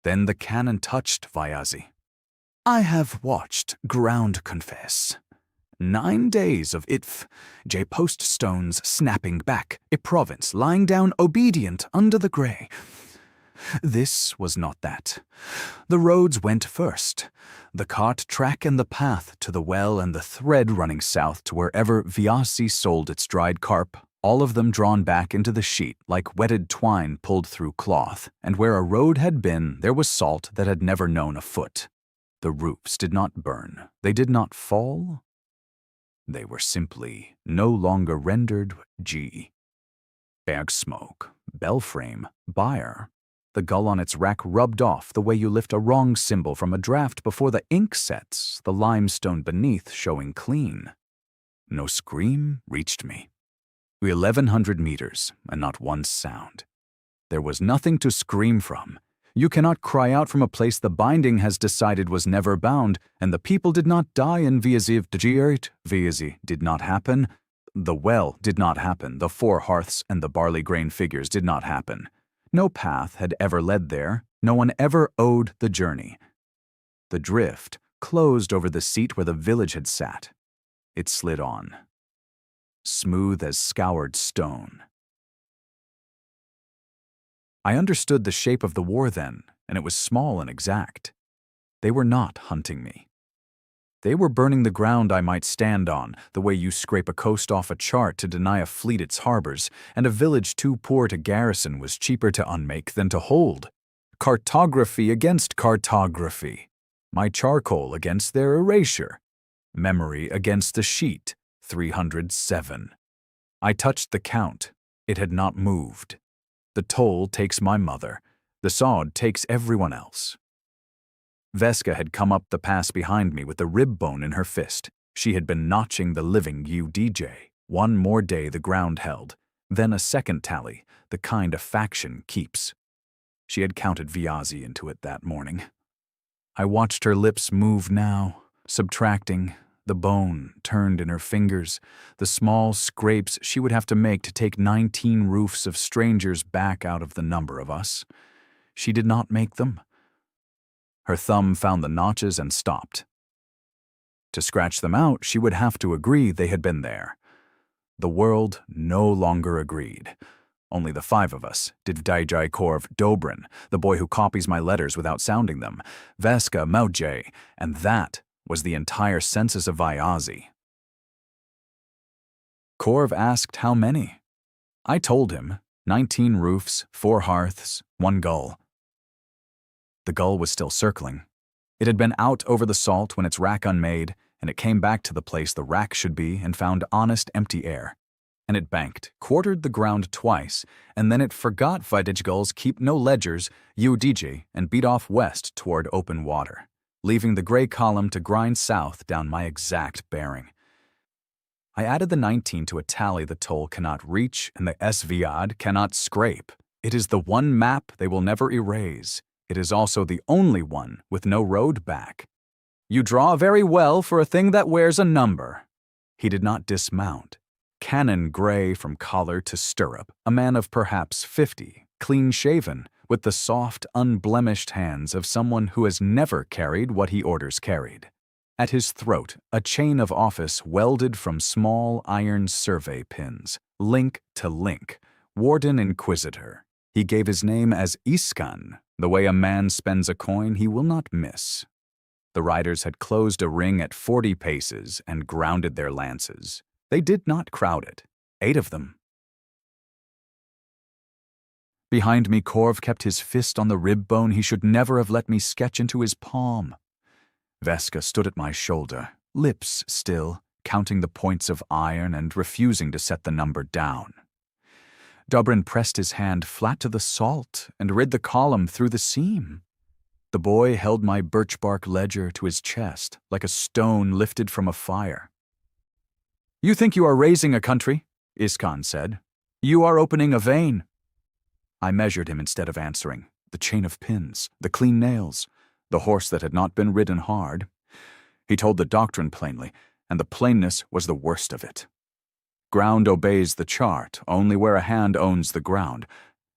Then the cannon touched Viazi. I have watched ground confess. 9 days of itf, J-post stones snapping back, a province lying down obedient under the grey. This was not that. The roads went first. The cart track and the path to the well and the thread running south to wherever Viazi sold its dried carp, all of them drawn back into the sheet like wetted twine pulled through cloth, and where a road had been there was salt that had never known a foot. The roofs did not burn. They did not fall. They were simply no longer rendered G. Berg smoke, bell frame, byre. The gull on its rack rubbed off the way you lift a wrong symbol from a draft before the ink sets, the limestone beneath showing clean. No scream reached me. 1,100 meters, and not one sound. There was nothing to scream from. You cannot cry out from a place the binding has decided was never bound, and the people did not die in Viaziv Djirit. Viazi did not happen. The well did not happen. The 4 hearths and the barley grain figures did not happen. No path had ever led there. No one ever owed the journey. The drift closed over the seat where the village had sat. It slid on, smooth as scoured stone. I understood the shape of the war then, and it was small and exact. They were not hunting me. They were burning the ground I might stand on, the way you scrape a coast off a chart to deny a fleet its harbors, and a village too poor to garrison was cheaper to unmake than to hold. Cartography against cartography. My charcoal against their erasure. Memory against the sheet. 307. I touched the count. It had not moved. The toll takes my mother. The sod takes everyone else. Veska had come up the pass behind me with the rib bone in her fist. She had been notching the living UDJ. 1 more day the ground held. Then a second tally, the kind a faction keeps. She had counted Viazi into it that morning. I watched her lips move now, subtracting, the bone turned in her fingers, the small scrapes she would have to make to take 19 roofs of strangers back out of the number of us. She did not make them. Her thumb found the notches and stopped. To scratch them out, she would have to agree they had been there. The world no longer agreed. Only the 5 of us, Divdijai Korv Dobrin, the boy who copies my letters without sounding them, Veska Maudjay, and that was the entire census of Vyazi. Korv asked how many. I told him, 19 roofs, 4 hearths, 1 gull. The gull was still circling. It had been out over the salt when its rack unmade, and it came back to the place the rack should be and found honest empty air. And it banked, quartered the ground twice, and then it forgot Vidij gulls keep no ledgers, UDJ, and beat off west toward open water, leaving the gray column to grind south down my exact bearing. I added the 19 to a tally the toll cannot reach and the SVAD cannot scrape. It is the one map they will never erase. It is also the only one with no road back. You draw very well for a thing that wears a number. He did not dismount. Cannon gray from collar to stirrup, a man of perhaps 50, clean-shaven, with the soft, unblemished hands of someone who has never carried what he orders carried. At his throat, a chain of office welded from small iron survey pins, link to link, Warden Inquisitor. He gave his name as Iskan, the way a man spends a coin he will not miss. The riders had closed a ring at 40 paces and grounded their lances. They did not crowd it, 8 of them. Behind me, Korv kept his fist on the rib bone he should never have let me sketch into his palm. Veska stood at my shoulder, lips still, counting the points of iron and refusing to set the number down. Dobrin pressed his hand flat to the salt and rid the column through the seam. The boy held my birch-bark ledger to his chest like a stone lifted from a fire. You think you are raising a country, Iskan said. You are opening a vein. I measured him instead of answering. The chain of pins, the clean nails, the horse that had not been ridden hard. He told the doctrine plainly, and the plainness was the worst of it. Ground obeys the chart only where a hand owns the ground.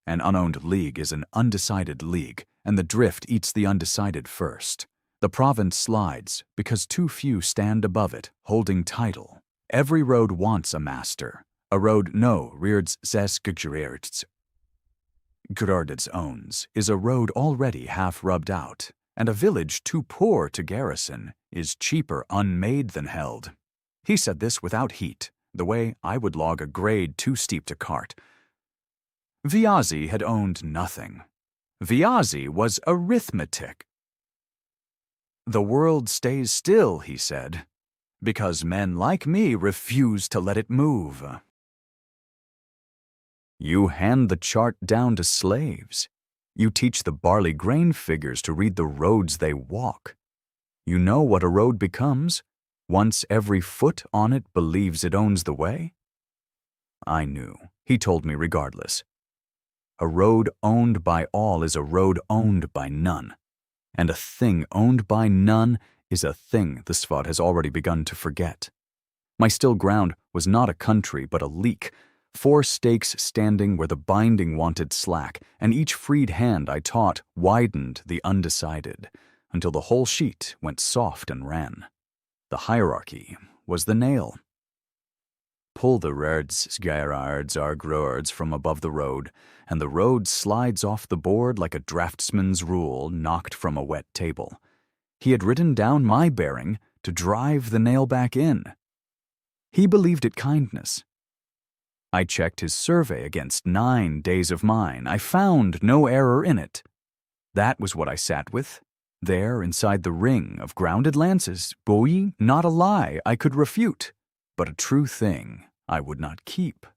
An unowned league is an undecided league, and the drift eats the undecided first. The province slides because too few stand above it, holding title. Every road wants a master. A road no reards zes Gerard's owns is a road already half rubbed out, and a village too poor to garrison is cheaper unmade than held. He said this without heat, the way I would log a grade too steep to cart. Vyazi had owned nothing. Vyazi was arithmetic. The world stays still, he said, because men like me refuse to let it move. You hand the chart down to slaves. You teach the barley grain figures to read the roads they walk. You know what a road becomes once every foot on it believes it owns the way? I knew. He told me regardless. A road owned by all is a road owned by none. And a thing owned by none is a thing the Svad has already begun to forget. My still ground was not a country but a leak, 4 stakes standing where the binding wanted slack, and each freed hand I taught widened the undecided, until the whole sheet went soft and ran. The hierarchy was the nail. Pull the rerds, Gerards, Argrords from above the road, and the road slides off the board like a draftsman's rule knocked from a wet table. He had written down my bearing to drive the nail back in. He believed it kindness. I checked his survey against 9 days of mine. I found no error in it. That was what I sat with. There, inside the ring of grounded lances, boy, not a lie I could refute, but a true thing I would not keep.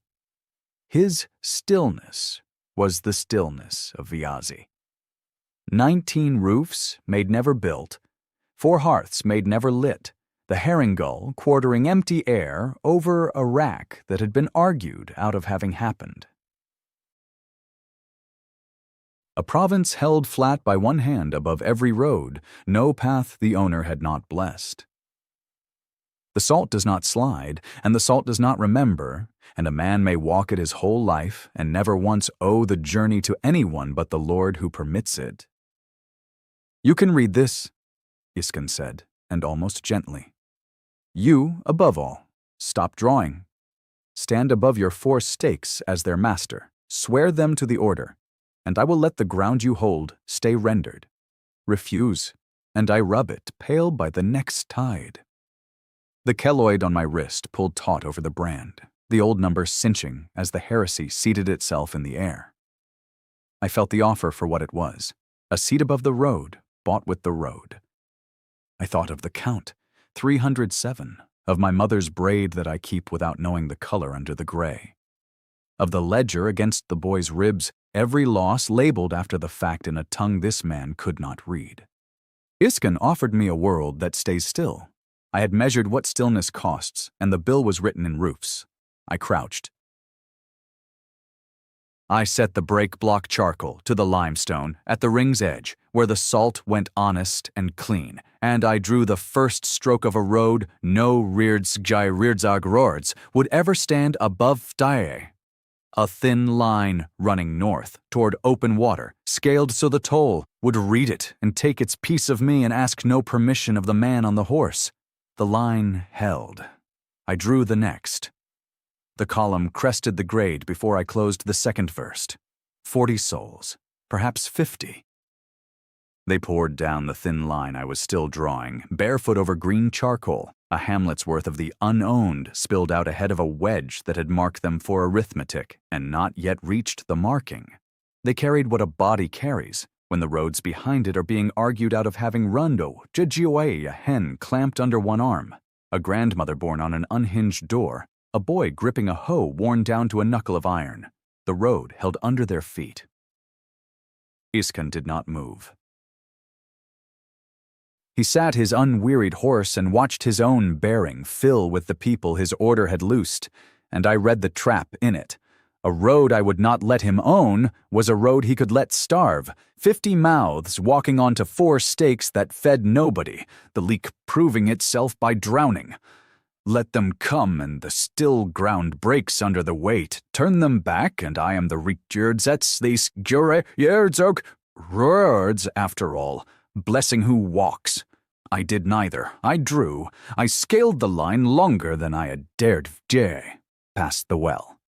His stillness was the stillness of Vyazi. 19 roofs made never built, 4 hearths made never lit, the herring gull quartering empty air over a rack that had been argued out of having happened. A province held flat by one hand above every road, no path the owner had not blessed. The salt does not slide, and the salt does not remember, and a man may walk it his whole life and never once owe the journey to anyone but the Lord who permits it. You can read this, Iskan said, and almost gently. You, above all, stop drawing. Stand above your 4 stakes as their master, swear them to the order, and I will let the ground you hold stay rendered. Refuse, and I rub it, pale by the next tide. The keloid on my wrist pulled taut over the brand, the old number cinching as the heresy seated itself in the air. I felt the offer for what it was, a seat above the road, bought with the road. I thought of the count, 307, of my mother's braid that I keep without knowing the color under the gray. Of the ledger against the boy's ribs, every loss labeled after the fact in a tongue this man could not read. Iskan offered me a world that stays still. I had measured what stillness costs, and the bill was written in roofs. I crouched. I set the break block charcoal to the limestone at the ring's edge, where the salt went honest and clean, and I drew the first stroke of a road no Reardzag would ever stand above Dae. A thin line running north toward open water, scaled so the toll would read it and take its piece of me and ask no permission of the man on the horse. The line held. I drew the next. The column crested the grade before I closed the second verse. 40 souls, perhaps 50. They poured down the thin line I was still drawing, barefoot over green charcoal. A hamlet's worth of the unowned spilled out ahead of a wedge that had marked them for arithmetic and not yet reached the marking. They carried what a body carries when the roads behind it are being argued out of having rundo, jajioe, a hen clamped under one arm, a grandmother born on an unhinged door, a boy gripping a hoe worn down to a knuckle of iron, the road held under their feet. Iskan did not move. He sat his unwearied horse and watched his own bearing fill with the people his order had loosed, and I read the trap in it. A road I would not let him own was a road he could let starve, 50 mouths walking onto 4 stakes that fed nobody, the leak proving itself by drowning. Let them come, and the still ground breaks under the weight. Turn them back, and I am the Rikjurdzets, these Gureyerdzog Roards after all, blessing who walks. I did neither. I drew. I scaled the line longer than I had dared past the well.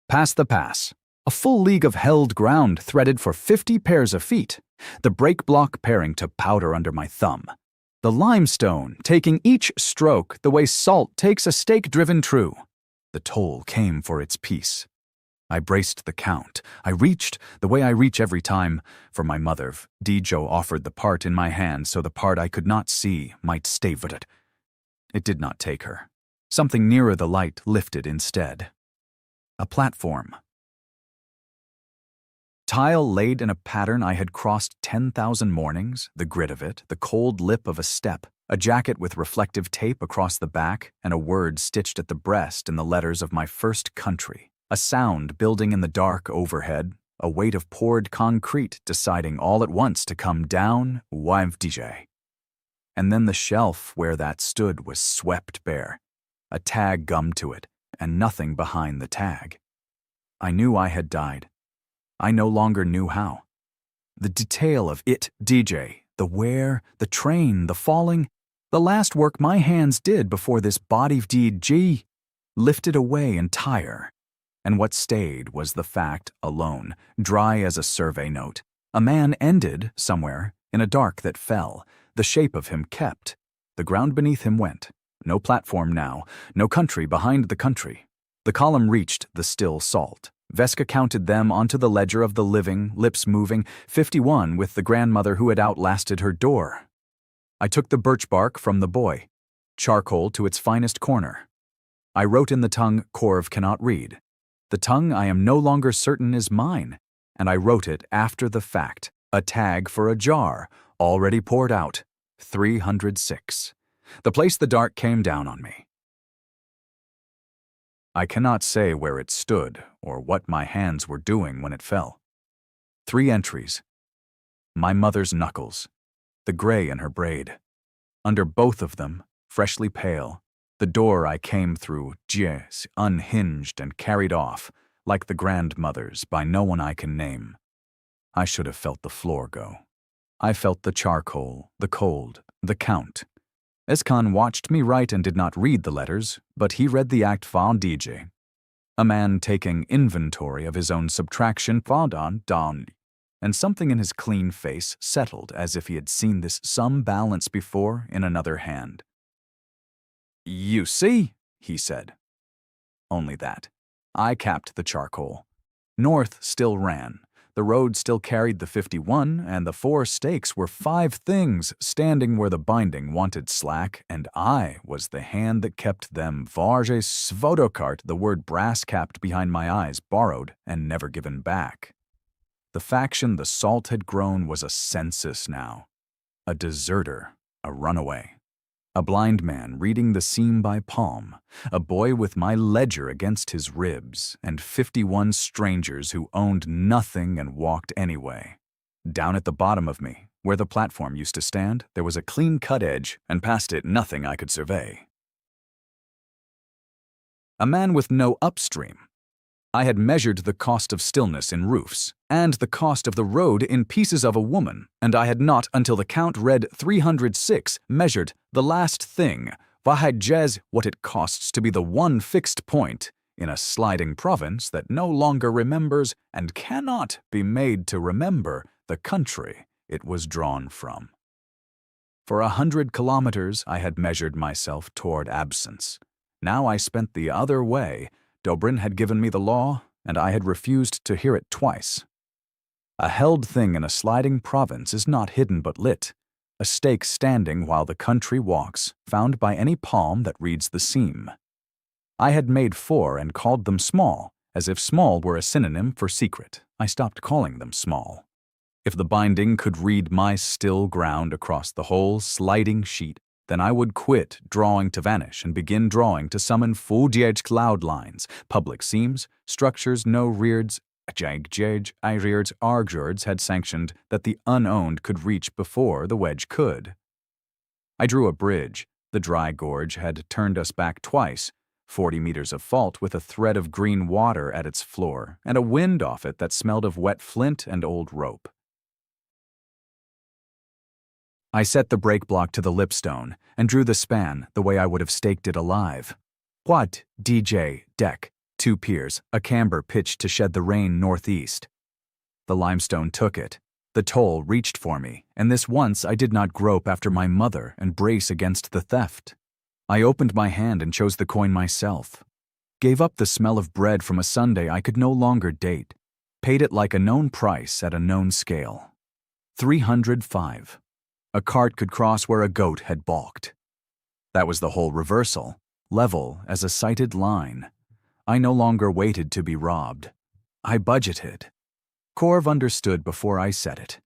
Past the pass. A full league of held ground threaded for 50 pairs of feet, the break block paring to powder under my thumb. The limestone taking each stroke the way salt takes a stake-driven true. The toll came for its piece. I braced the count. I reached the way I reach every time, for my mother, Dijo, offered the part in my hand so the part I could not see might stay with it. It did not take her. Something nearer the light lifted instead. A platform. Tile laid in a pattern I had crossed 10,000 mornings, the grit of it, the cold lip of a step, a jacket with reflective tape across the back, and a word stitched at the breast in the letters of my first country, a sound building in the dark overhead, a weight of poured concrete deciding all at once to come down, DJ. And then the shelf where that stood was swept bare, a tag gummed to it, and nothing behind the tag. I knew I had died. I no longer knew how. The detail of it, DJ, the where, the train, the falling, the last work my hands did before this body DG lifted away entire. And what stayed was the fact alone, dry as a survey note. A man ended somewhere in a dark that fell, the shape of him kept. The ground beneath him went. No platform now, no country behind the country. The column reached the still salt. Veska counted them onto the ledger of the living, lips moving, 51 with the grandmother who had outlasted her door. I took the birch bark from the boy, charcoal to its finest corner. I wrote in the tongue Corv cannot read, the tongue I am no longer certain is mine, and I wrote it after the fact, a tag for a jar, already poured out, 306. The place the dark came down on me. I cannot say where it stood or what my hands were doing when it fell. 3 entries. My mother's knuckles, the gray in her braid. Under both of them, freshly pale, The door I came through, unhinged and carried off, like the grandmothers, by no one I can name. I should have felt the floor go. I felt the charcoal, the cold, the count. Eskan watched me write and did not read the letters, but he read the act van DJ. A man taking inventory of his own subtraction down, and something in his clean face settled as if he had seen this sum balance before in another hand. "You see," he said. Only that. I capped the charcoal. North still ran. The road still carried the 51, and the 4 stakes were 5 things standing where the binding wanted slack, and I was the hand that kept them. Varje svodokart, the word brass-capped behind my eyes, borrowed and never given back. The faction the salt had grown was a census now. A deserter, a runaway. A blind man reading the seam by palm, a boy with my ledger against his ribs, and 51 strangers who owned nothing and walked anyway. Down at the bottom of me, where the platform used to stand, there was a clean-cut edge, and past it nothing I could survey. A man with no upstream. I had measured the cost of stillness in roofs, and the cost of the road in pieces of a woman, and I had not, until the count read 306, measured the last thing, vahajez, what it costs to be the one fixed point, in a sliding province that no longer remembers and cannot be made to remember the country it was drawn from. For 100 kilometers I had measured myself toward absence. Now I spent the other way. Dobrin had given me the law, and I had refused to hear it twice. A held thing in a sliding province is not hidden but lit, a stake standing while the country walks, found by any palm that reads the seam. I had made 4 and called them small, as if small were a synonym for secret. I stopped calling them small. If the binding could read my still ground across the whole sliding sheet, then I would quit drawing to vanish and begin drawing to summon full-judge cloud lines, public seams, structures no reards, argyards had sanctioned that the unowned could reach before the wedge could. I drew a bridge. The dry gorge had turned us back twice, 40 meters of fault with a thread of green water at its floor, and a wind off it that smelled of wet flint and old rope. I set the break block to the lipstone and drew the span the way I would have staked it alive. What, DJ, deck, 2 piers, a camber pitched to shed the rain northeast. The limestone took it. The toll reached for me, and this once I did not grope after my mother and brace against the theft. I opened my hand and chose the coin myself. Gave up the smell of bread from a Sunday I could no longer date. Paid it like a known price at a known scale. 305. A cart could cross where a goat had balked. That was the whole reversal, level as a sighted line. I no longer waited to be robbed. I budgeted. Corv understood before I said it.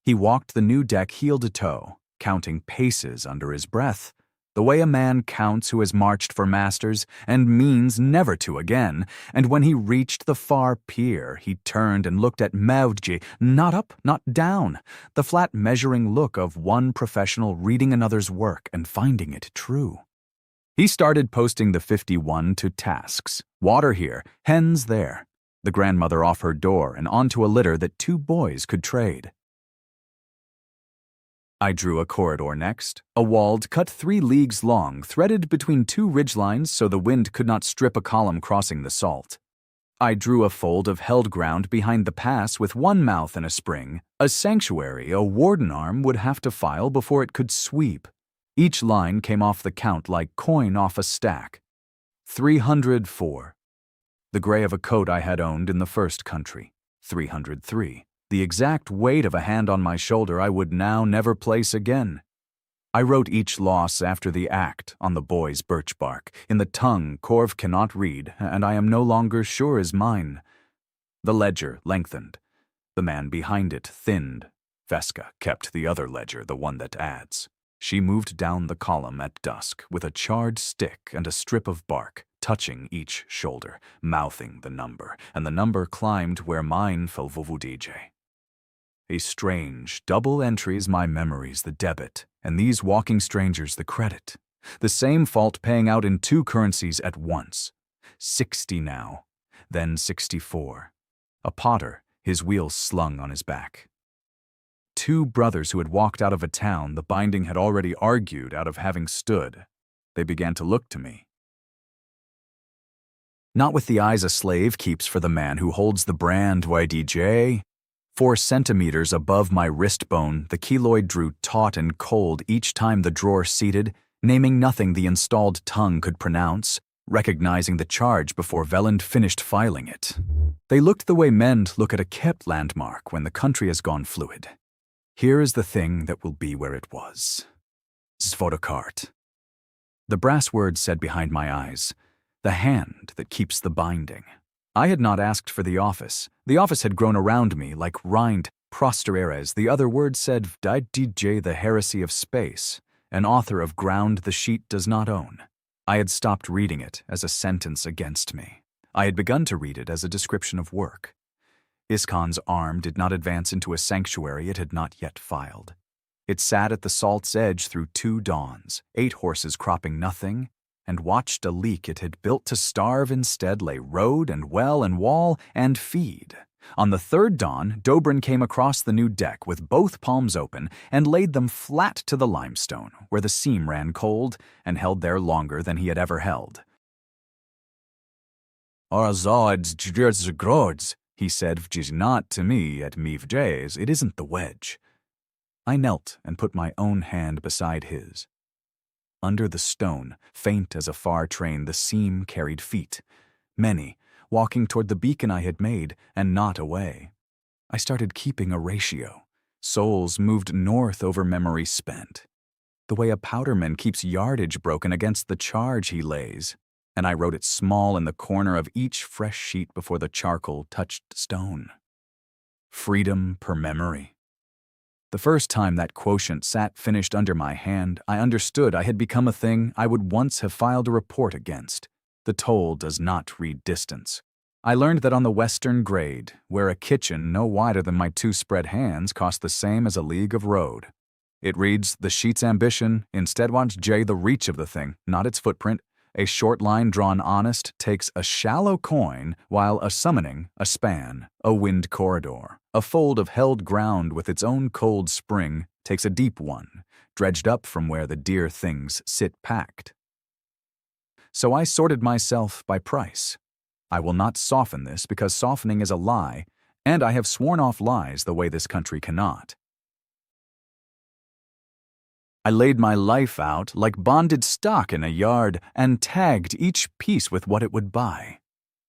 He walked the new deck heel to toe, counting paces under his breath, the way a man counts who has marched for masters and means never to again, and when he reached the far pier, he turned and looked at Mevji, not up, not down, the flat measuring look of one professional reading another's work and finding it true. He started posting the 51 to tasks. Water here, hens there. The grandmother off her door and onto a litter that 2 boys could trade. I drew a corridor next, a walled, cut 3 leagues long, threaded between 2 ridgelines so the wind could not strip a column crossing the salt. I drew a fold of held ground behind the pass with 1 mouth and a spring, a sanctuary a warden arm would have to file before it could sweep. Each line came off the count like coin off a stack. 304. The gray of a coat I had owned in the first country. 303. The exact weight of a hand on my shoulder I would now never place again. I wrote each loss after the act on the boy's birch bark, in the tongue Corv cannot read, and I am no longer sure is mine. The ledger lengthened. The man behind it thinned. Veska kept the other ledger, the one that adds. She moved down the column at dusk with a charred stick and a strip of bark, touching each shoulder, mouthing the number, and the number climbed where mine fell vuvudj. A strange, double entries my memories the debit, and these walking strangers the credit. The same fault paying out in 2 currencies at once. 60 now, then 64. A potter, his wheels slung on his back. 2 brothers who had walked out of a town the binding had already argued out of having stood. They began to look to me. Not with the eyes a slave keeps for the man who holds the brand YDJ. 4 centimeters above my wrist bone, the keloid drew taut and cold each time the drawer seated, naming nothing the installed tongue could pronounce, recognizing the charge before Veland finished filing it. They looked the way men look at a kept landmark when the country has gone fluid. Here is the thing that will be where it was. Svodokart. The brass words said behind my eyes, the hand that keeps the binding. I had not asked for the office. The office had grown around me like rind prostereres. The other word said DJ, the heresy of space, an author of ground the sheet does not own. I had stopped reading it as a sentence against me. I had begun to read it as a description of work. Iskon's arm did not advance into a sanctuary it had not yet filed. It sat at the salt's edge through 2 dawns, 8 horses cropping nothing, and watched a leak it had built to starve instead lay road and well and wall and feed. On the 3rd dawn, Dobrin came across the new deck with both palms open and laid them flat to the limestone, where the seam ran cold and held there longer than he had ever held. He said, not to me at Mivj's, it isn't the wedge. I knelt and put my own hand beside his. Under the stone, faint as a far train, the seam carried feet. Many, walking toward the beacon I had made, and not away. I started keeping a ratio. Souls moved north over memory spent. The way a powderman keeps yardage broken against the charge he lays. And I wrote it small in the corner of each fresh sheet before the charcoal touched stone. Freedom per memory. The first time that quotient sat finished under my hand, I understood I had become a thing I would once have filed a report against. The toll does not read distance. I learned that on the western grade, where a kitchen no wider than my 2 spread hands cost the same as a league of road. It reads, the sheet's ambition, instead wants J the reach of the thing, not its footprint. A short line drawn honest takes a shallow coin, while a summoning, a span, a wind corridor, a fold of held ground with its own cold spring takes a deep one, dredged up from where the dear things sit packed. So I sorted myself by price. I will not soften this because softening is a lie, and I have sworn off lies the way this country cannot. I laid my life out like bonded stock in a yard and tagged each piece with what it would buy.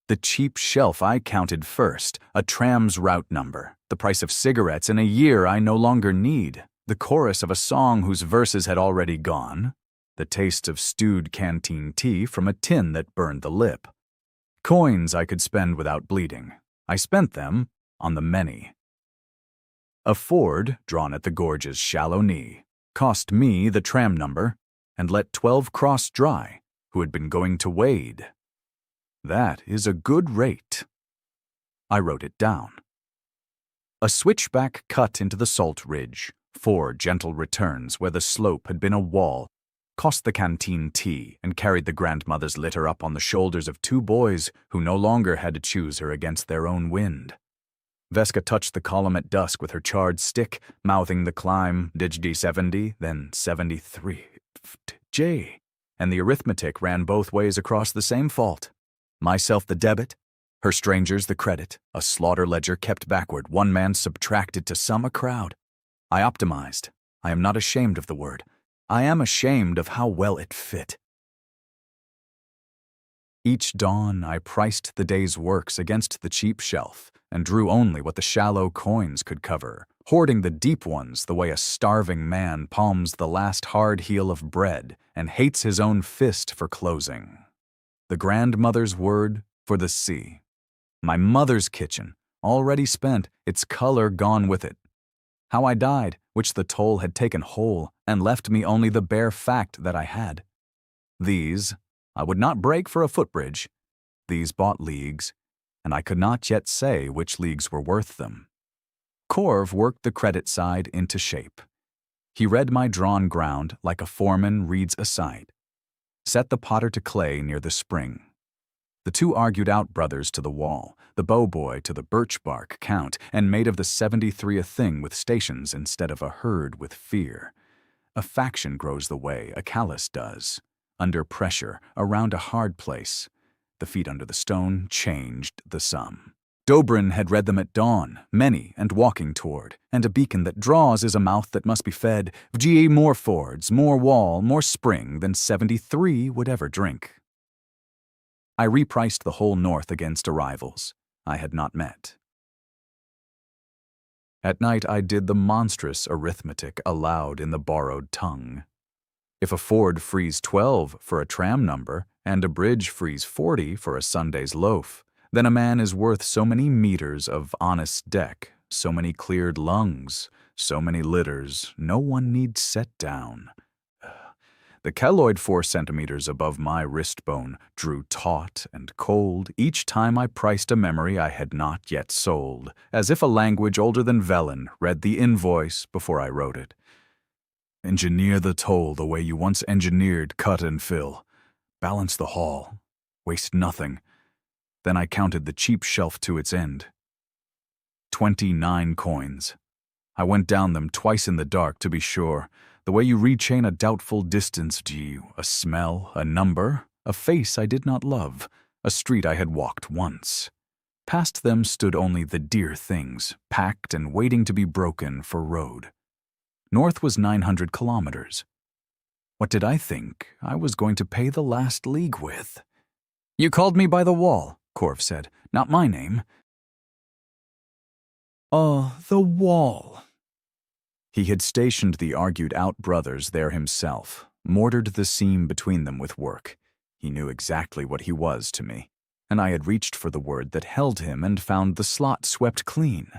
The cheap shelf I counted first, a tram's route number, the price of cigarettes in a year I no longer need, the chorus of a song whose verses had already gone, the taste of stewed canteen tea from a tin that burned the lip. Coins I could spend without bleeding. I spent them on the many. A ford, drawn at the gorge's shallow knee, cost me the tram number, and let 12 cross dry, who had been going to Wade. That is a good rate. I wrote it down. A switchback cut into the salt ridge, 4 gentle returns where the slope had been a wall, cost the canteen tea and carried the grandmother's litter up on the shoulders of 2 boys who no longer had to choose her against their own wind. Veska touched the column at dusk with her charred stick, mouthing the climb, Dig 70, then 73, J, and the arithmetic ran both ways across the same fault. Myself the debit, her strangers the credit, a slaughter ledger kept backward, 1 man subtracted to sum a crowd. I optimized. I am not ashamed of the word. I am ashamed of how well it fit. Each dawn I priced the day's works against the cheap shelf, and drew only what the shallow coins could cover, hoarding the deep ones the way a starving man palms the last hard heel of bread and hates his own fist for closing. The grandmother's word for the sea. My mother's kitchen, already spent, its color gone with it. How I died, which the toll had taken whole and left me only the bare fact that I had. These I would not break for a footbridge. These bought leagues, and I could not yet say which leagues were worth them. Corv worked the credit side into shape. He read my drawn ground like a foreman reads a sight, set the potter to clay near the spring. The two argued out brothers to the wall, the bow boy to the birch bark count, and made of the 73 a thing with stations instead of a herd with fear. A faction grows the way a callus does, under pressure, around a hard place. The feet under the stone changed the sum. Dobrin had read them at dawn, many and walking toward, and a beacon that draws is a mouth that must be fed. Vgie more fords, more wall, more spring than 73 would ever drink. I repriced the whole north against arrivals I had not met. At night I did the monstrous arithmetic aloud in the borrowed tongue. If a ford frees 12 for a tram number, and a bridge frees 40 for a Sunday's loaf, then a man is worth so many meters of honest deck, so many cleared lungs, so many litters, no one need set down. The keloid 4 centimeters above my wrist bone drew taut and cold each time I priced a memory I had not yet sold, as if a language older than Velen read the invoice before I wrote it. Engineer the toll the way you once engineered cut and fill. Balance the haul. Waste nothing. Then I counted the cheap shelf to its end. 29 coins. I went down them twice in the dark to be sure. The way you rechain a doubtful distance view, a smell, a number, a face I did not love, a street I had walked once. Past them stood only the dear things, packed and waiting to be broken for road. North was 900 kilometers. What did I think I was going to pay the last league with? You called me by the wall, Corv said. Not my name. The wall. He had stationed the argued-out brothers there himself, mortared the seam between them with work. He knew exactly what he was to me, and I had reached for the word that held him and found the slot swept clean.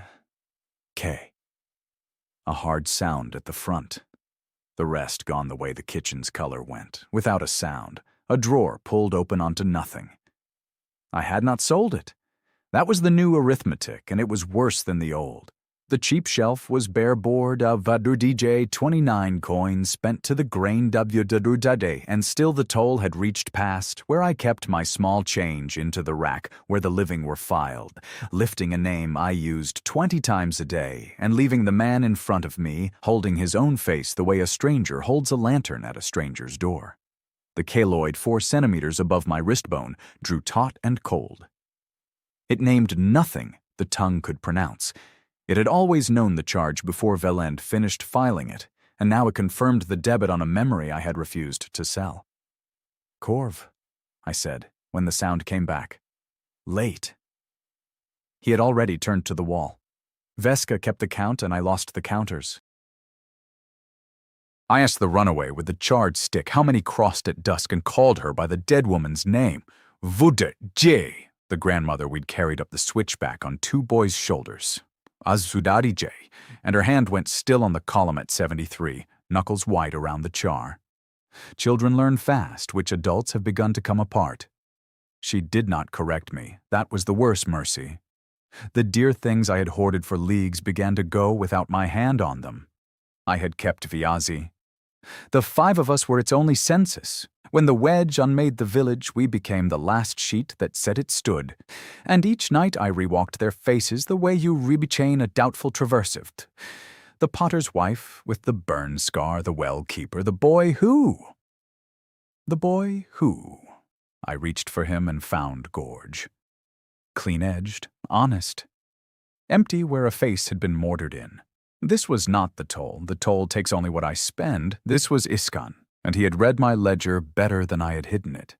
K. A hard sound at the front. The rest gone the way the kitchen's color went, without a sound, a drawer pulled open onto nothing. I had not sold it. That was the new arithmetic, and it was worse than the old. The cheap shelf was bare board of Vadurdj 29 coins spent to the grain Wdurdade, and still the toll had reached past where I kept my small change into the rack where the living were filed, lifting a name I used 20 times a day and leaving the man in front of me holding his own face the way a stranger holds a lantern at a stranger's door. The keloid 4 centimeters above my wrist bone drew taut and cold. It named nothing the tongue could pronounce. It had always known the charge before Velend finished filing it, and now it confirmed the debit on a memory I had refused to sell. Corv, I said, when the sound came back. Late. He had already turned to the wall. Veska kept the count and I lost the counters. I asked the runaway with the charred stick how many crossed at dusk and called her by the dead woman's name. Vuda J, the grandmother we'd carried up the switchback on 2 boys' shoulders. Azudari J, and her hand went still on the column at 73, knuckles white around the char. Children learn fast, which adults have begun to come apart. She did not correct me. That was the worse mercy. The dear things I had hoarded for leagues began to go without my hand on them. I had kept Viazi. The 5 of us were its only census. When the wedge unmade the village, we became the last sheet that said it stood. And each night I rewalked their faces the way you rebechain a doubtful traversived. The potter's wife with the burn scar, the well keeper, the boy who? The boy who? I reached for him and found Gorge. Clean-edged, honest. Empty where a face had been mortared in. This was not the toll. The toll takes only what I spend. This was Iskan, and he had read my ledger better than I had hidden it.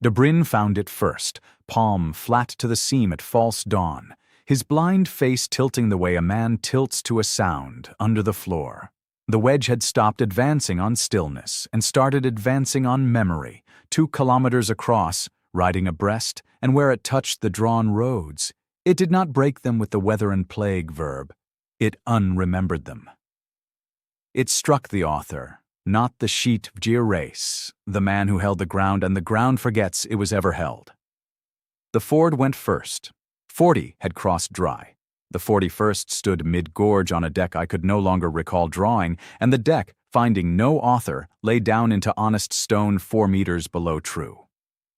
Dobrin found it first, palm flat to the seam at false dawn, his blind face tilting the way a man tilts to a sound under the floor. The wedge had stopped advancing on stillness and started advancing on memory, 2 kilometers across, riding abreast, and where it touched the drawn roads. It did not break them with the weather and plague verb. It unremembered them. It struck the author, not the sheet Race, the man who held the ground, and the ground forgets it was ever held. The ford went first. 40 had crossed dry. The 41st stood mid-gorge on a deck I could no longer recall drawing, and the deck, finding no author, lay down into honest stone 4 meters below true.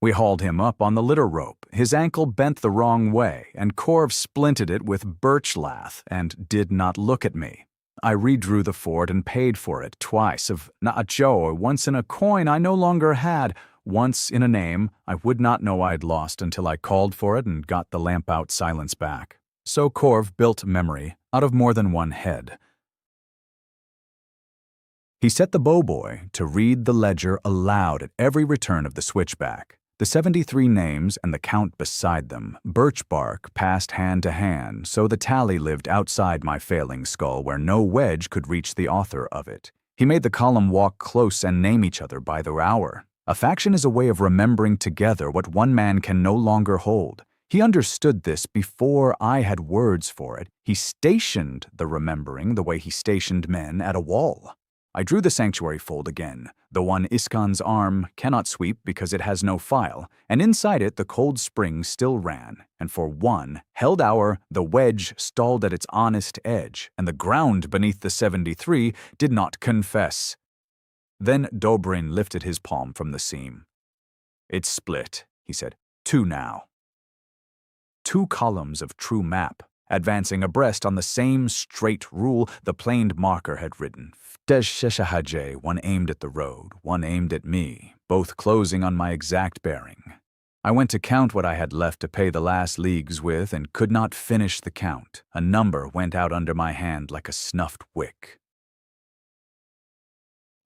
We hauled him up on the litter rope. His ankle bent the wrong way, and Corv splinted it with birch lath and did not look at me. I redrew the fort and paid for it twice of na'acho, once in a coin I no longer had, once in a name I would not know I'd lost until I called for it and got the lamp out silence back. So Corv built memory out of more than one head. He set the bowboy to read the ledger aloud at every return of the switchback. The 73 names and the count beside them, birch bark passed hand to hand, so the tally lived outside my failing skull where no wedge could reach the author of it. He made the column walk close and name each other by the hour. A faction is a way of remembering together what one man can no longer hold. He understood this before I had words for it. He stationed the remembering the way he stationed men at a wall. I drew the sanctuary fold again, the one Iskan's arm cannot sweep because it has no file, and inside it the cold spring still ran, and for 1 held hour the wedge stalled at its honest edge, and the ground beneath the 73 did not confess. Then Dobrin lifted his palm from the seam. "It's split," he said. 2 now. 2 columns of true map, advancing abreast on the same straight rule the planed marker had written. One aimed at the road, one aimed at me, both closing on my exact bearing. I went to count what I had left to pay the last leagues with and could not finish the count. A number went out under my hand like a snuffed wick.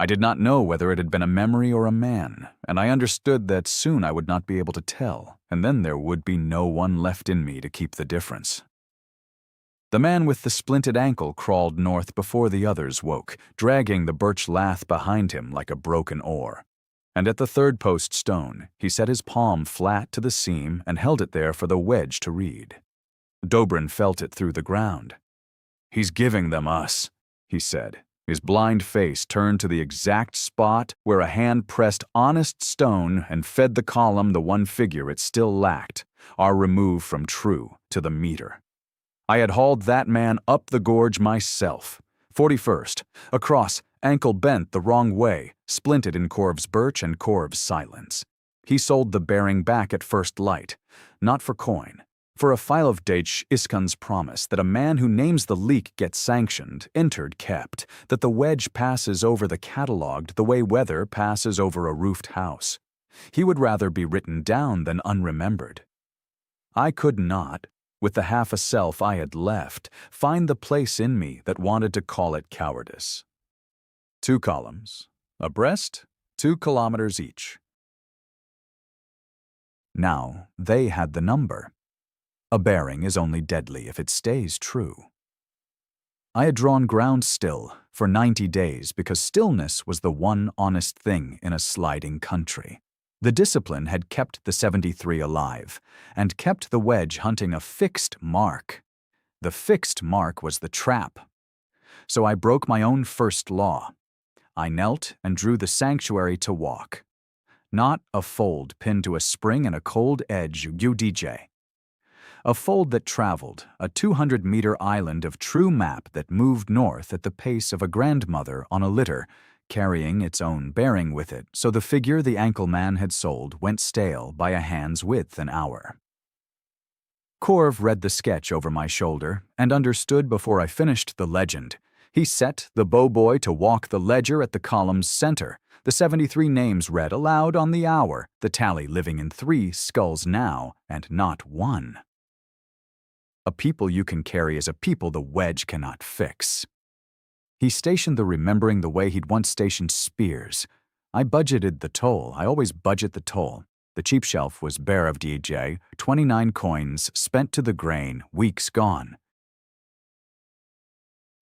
I did not know whether it had been a memory or a man, and I understood that soon I would not be able to tell, and then there would be no one left in me to keep the difference. The man with the splinted ankle crawled north before the others woke, dragging the birch lath behind him like a broken oar. And at the 3rd post stone, he set his palm flat to the seam and held it there for the wedge to read. Dobrin felt it through the ground. "He's giving them us," he said. His blind face turned to the exact spot where a hand pressed honest stone and fed the column the one figure it still lacked, our remove from true to the meter. I had hauled that man up the gorge myself. 41st, across, ankle bent the wrong way, splinted in Corv's birch and Corv's silence. He sold the bearing back at first light, not for coin. For a file of Dage Iskan's promise that a man who names the leak gets sanctioned, entered kept, that the wedge passes over the catalogued the way weather passes over a roofed house. He would rather be written down than unremembered. I could not, with the half a self I had left, find the place in me that wanted to call it cowardice. 2 columns, abreast, 2 kilometers each. Now they had the number. A bearing is only deadly if it stays true. I had drawn ground still for 90 days because stillness was the one honest thing in a sliding country. The discipline had kept the 73 alive and kept the wedge hunting a fixed mark. The fixed mark was the trap. So I broke my own first law. I knelt and drew the sanctuary to walk. Not a fold pinned to a spring and a cold edge UDJ. A fold that traveled, a 200-meter island of true map that moved north at the pace of a grandmother on a litter, carrying its own bearing with it, so the figure the ankle man had sold went stale by a hand's width an hour. Corv read the sketch over my shoulder and understood before I finished the legend. He set the bowboy to walk the ledger at the column's center, the 73 names read aloud on the hour, the tally living in 3 skulls now and not 1. A people you can carry is a people the wedge cannot fix. He stationed the remembering the way he'd once stationed spears. I budgeted the toll. I always budget the toll. The cheap shelf was bare of DJ, 29 coins spent to the grain, weeks gone.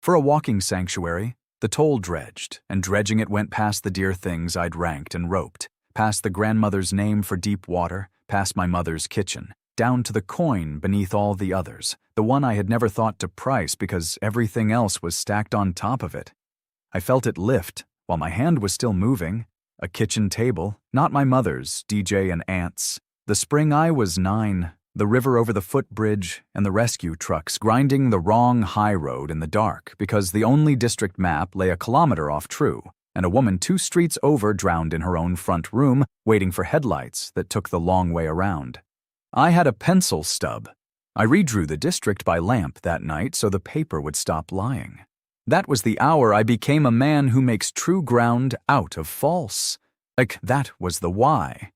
For a walking sanctuary, the toll dredged, and dredging it went past the dear things I'd ranked and roped, past the grandmother's name for deep water, past my mother's kitchen, down to the coin beneath all the others, the one I had never thought to price because everything else was stacked on top of it. I felt it lift while my hand was still moving. A kitchen table, not my mother's, DJ and aunt's. The spring I was 9, The river over the footbridge, and the rescue trucks grinding the wrong high road in the dark because the only district map lay a kilometer off true, and a woman 2 streets over drowned in her own front room, waiting for headlights that took the long way around. I had a pencil stub. I redrew the district by lamp that night so the paper would stop lying. That was the hour I became a man who makes true ground out of false. Like, that was the why.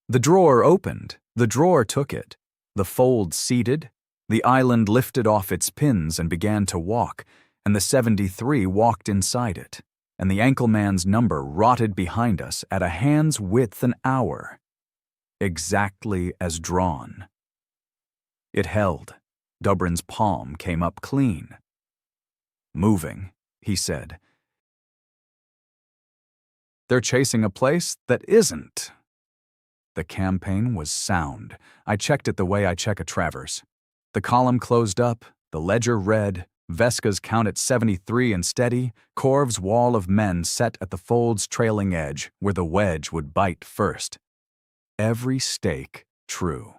The drawer opened, the drawer took it, the fold seated, the island lifted off its pins and began to walk, and the 73 walked inside it, and the ankle man's number rotted behind us at a hand's width an hour. Exactly as drawn. It held. Dobrin's palm came up clean. "Moving," he said. "They're chasing a place that isn't." The campaign was sound. I checked it the way I check a traverse. The column closed up, the ledger read, Veska's count at 73 and steady, Corv's wall of men set at the fold's trailing edge, where the wedge would bite first. Every stake true.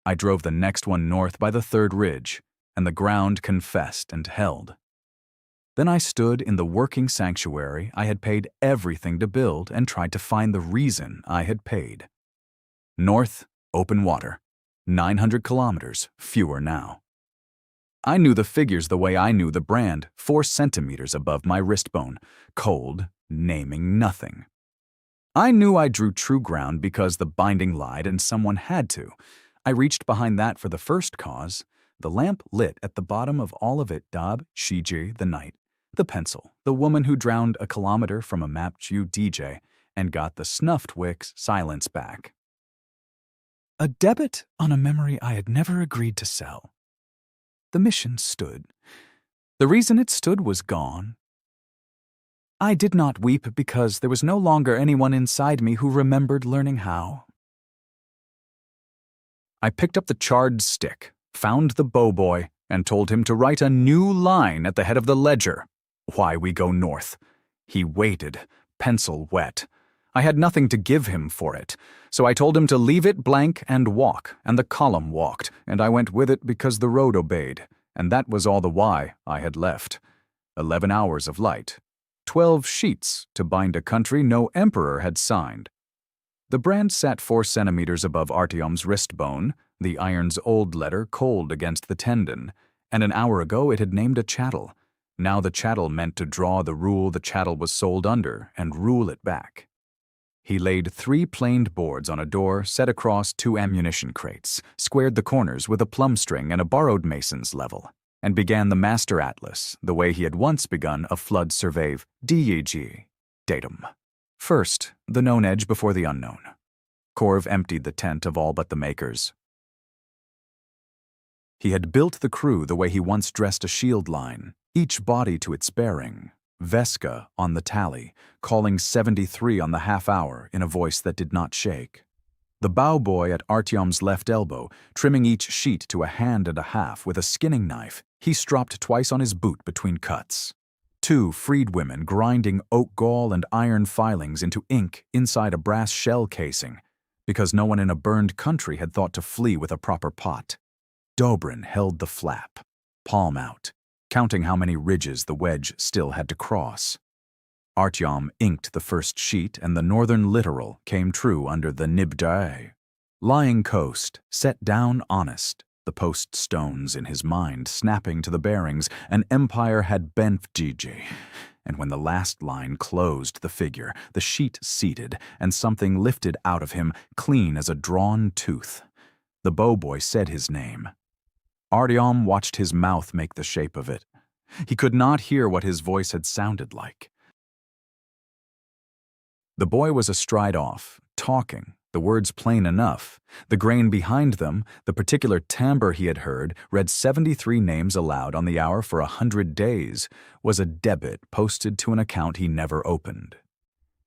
I drove the next one north by the 3rd ridge, and the ground confessed and held. Then I stood in the working sanctuary I had paid everything to build and tried to find the reason I had paid. North, open water. 900 kilometers, fewer now. I knew the figures the way I knew the brand, 4 centimeters above my wrist bone, cold, naming nothing. I knew I drew true ground because the binding lied and someone had to. I reached behind that for the first cause. The lamp lit at the bottom of all of it Dab, Shiji, the night, the pencil, the woman who drowned a kilometer from a Mapju DJ and got the snuffed wicks silence back. A debit on a memory I had never agreed to sell. The mission stood. The reason it stood was gone. I did not weep because there was no longer anyone inside me who remembered learning how. I picked up the charred stick, found the bowboy, and told him to write a new line at the head of the ledger. Why we go north. He waited, pencil wet. I had nothing to give him for it, so I told him to leave it blank and walk, and the column walked, and I went with it because the road obeyed, and that was all the why I had left. 11 hours of light. 12 sheets to bind a country no emperor had signed. The brand sat 4 centimeters above Artyom's wrist bone, the iron's old letter cold against the tendon, and an hour ago it had named a chattel. Now the chattel meant to draw the rule the chattel was sold under and rule it back. He laid 3 planed boards on a door set across 2 ammunition crates, squared the corners with a plumb string and a borrowed mason's level, and began the master atlas the way he had once begun a flood survey, DEG, datum. First, the known edge before the unknown. Corv emptied the tent of all but the makers. He had built the crew the way he once dressed a shield line, each body to its bearing, Veska on the tally, calling 73 on the half hour in a voice that did not shake. The bowboy at Artyom's left elbow, trimming each sheet to a hand and a half with a skinning knife, he stropped twice on his boot between cuts. 2 freedwomen grinding oak gall and iron filings into ink inside a brass shell casing, because no one in a burned country had thought to flee with a proper pot. Dobrin held the flap, palm out, counting how many ridges the wedge still had to cross. Artyom inked the first sheet and the northern littoral came true under the Nibdae. Lying coast, set down honest, the post stones in his mind snapping to the bearings, an empire had bent Gigi. And when the last line closed the figure, the sheet seated, and something lifted out of him, clean as a drawn tooth. The bowboy said his name. Artyom watched his mouth make the shape of it. He could not hear what his voice had sounded like. The boy was astride off, talking, the words plain enough. The grain behind them, the particular timbre he had heard, read 73 names aloud on the hour for 100 days, was a debit posted to an account he never opened.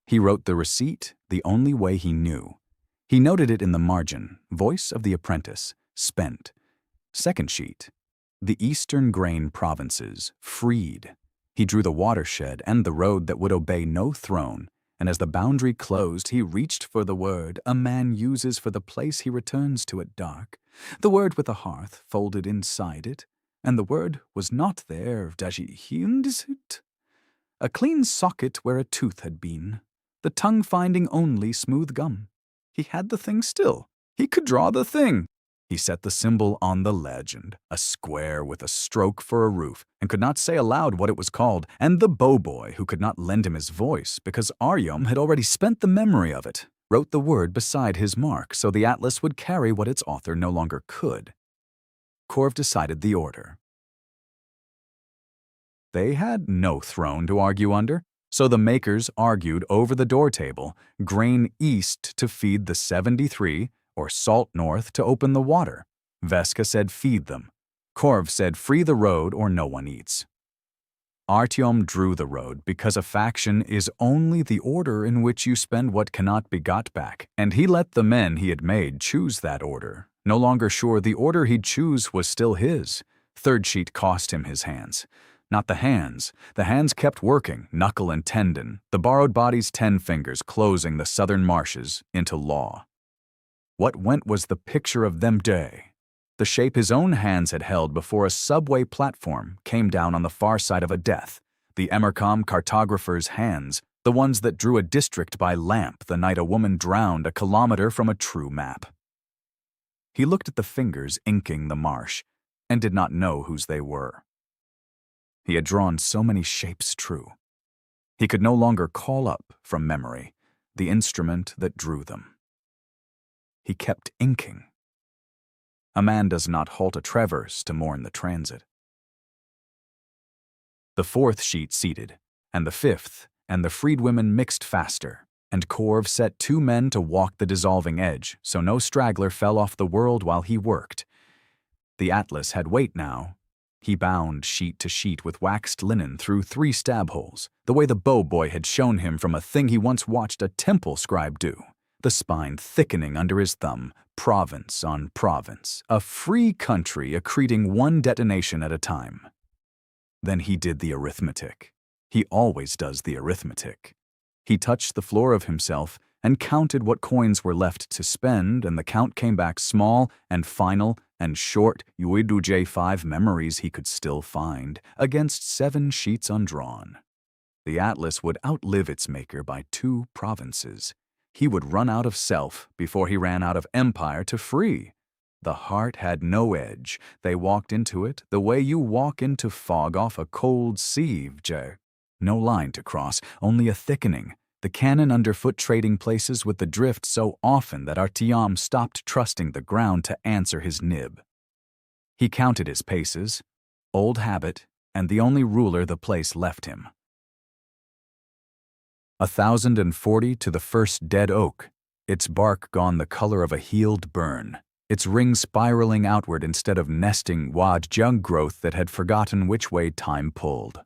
He wrote the receipt the only way he knew. He noted it in the margin, voice of the apprentice, spent. Second sheet, the eastern grain provinces, freed. He drew the watershed and the road that would obey no throne, and as the boundary closed, he reached for the word a man uses for the place he returns to at dark, the word with a hearth folded inside it, and the word was not there, a clean socket where a tooth had been, the tongue finding only smooth gum. He had the thing still. He could draw the thing. He set the symbol on the legend, a square with a stroke for a roof, and could not say aloud what it was called, and the bow-boy, who could not lend him his voice because Artyom had already spent the memory of it, wrote the word beside his mark so the atlas would carry what its author no longer could. Korv decided the order. They had no throne to argue under, so the makers argued over the door table, grain east to feed the 73, or salt north to open the water. Veska said feed them. Korv said free the road or no one eats. Artyom drew the road because a faction is only the order in which you spend what cannot be got back, and he let the men he had made choose that order, no longer sure the order he'd choose was still his. Third sheet cost him his hands. Not the hands. The hands kept working, knuckle and tendon, the borrowed body's 10 fingers closing the southern marshes into law. What went was the picture of them day. The shape his own hands had held before a subway platform came down on the far side of a death, the Emercom cartographer's hands, the ones that drew a district by lamp the night a woman drowned a kilometer from a true map. He looked at the fingers inking the marsh and did not know whose they were. He had drawn so many shapes true. He could no longer call up from memory the instrument that drew them. He kept inking. A man does not halt a traverse to mourn the transit. The fourth sheet seated, and the fifth, and the freedwomen mixed faster, and Korv set 2 men to walk the dissolving edge so no straggler fell off the world while he worked. The atlas had weight now. He bound sheet to sheet with waxed linen through 3 stab holes, the way the bow-boy had shown him from a thing he once watched a temple scribe do, the spine thickening under his thumb, province on province, a free country accreting 1 detonation at a time. Then he did the arithmetic. He always does the arithmetic. He touched the floor of himself and counted what coins were left to spend, and the count came back small and final and short J5 memories he could still find against 7 sheets undrawn. The atlas would outlive its maker by 2 provinces. He would run out of self before he ran out of empire to free. The heart had no edge. They walked into it the way you walk into fog off a cold sieve. No line to cross, only a thickening. The cannon underfoot trading places with the drift so often that Artyom stopped trusting the ground to answer his nib. He counted his paces, old habit, and the only ruler the place left him. 1,040 to the first dead oak, its bark gone the color of a healed burn, its ring spiraling outward instead of nesting wad jung growth that had forgotten which way time pulled.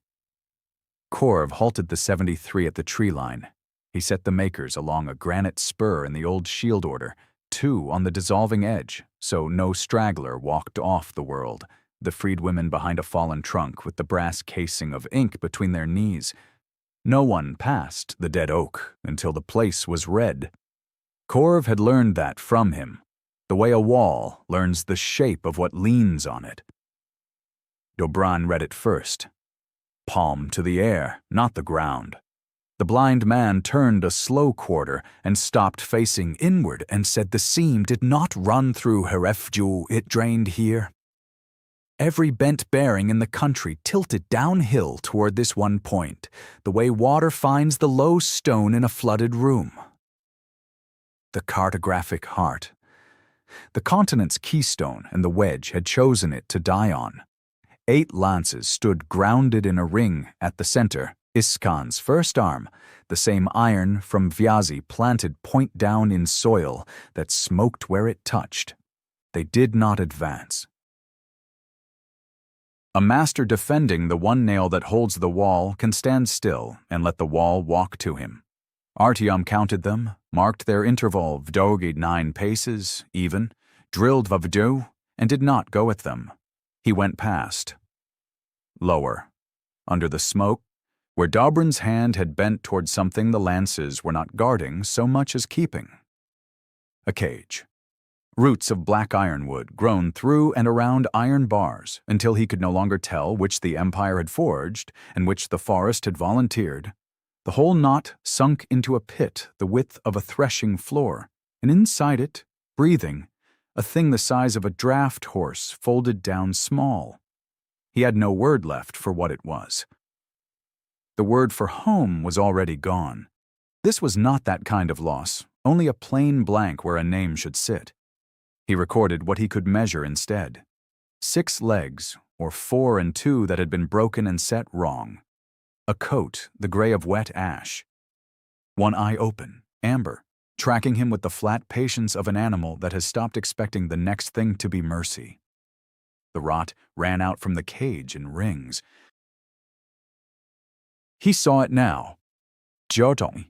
Korv halted the 73 at the tree line. He set the makers along a granite spur in the old shield order, 2 on the dissolving edge, so no straggler walked off the world, the freedwomen behind a fallen trunk with the brass casing of ink between their knees. No one passed the dead oak until the place was red. Korv had learned that from him, the way a wall learns the shape of what leans on it. Dobran read it first. Palm to the air, not the ground. The blind man turned a slow quarter and stopped facing inward and said the seam did not run through Herefju, it drained here. Every bent bearing in the country tilted downhill toward this one point, the way water finds the low stone in a flooded room. The cartographic heart. The continent's keystone and the wedge had chosen it to die on. 8 lances stood grounded in a ring at the center, Iskan's first arm, the same iron from Vyazi planted point down in soil that smoked where it touched. They did not advance. A master defending the one nail that holds the wall can stand still and let the wall walk to him. Artyom counted them, marked their interval vdogi 9 paces, even, drilled vavdu, and did not go at them. He went past. Lower. Under the smoke, where Dobrin's hand had bent toward something the lances were not guarding so much as keeping. A cage. Roots of black ironwood grown through and around iron bars until he could no longer tell which the Empire had forged and which the forest had volunteered. The whole knot sunk into a pit the width of a threshing floor, and inside it, breathing, a thing the size of a draft horse folded down small. He had no word left for what it was. The word for home was already gone. This was not that kind of loss, only a plain blank where a name should sit. He recorded what he could measure instead. 6 legs, or 4 and 2 that had been broken and set wrong. A coat, the gray of wet ash. One eye open, amber, tracking him with the flat patience of an animal that has stopped expecting the next thing to be mercy. The rot ran out from the cage in rings. He saw it now. Jotong.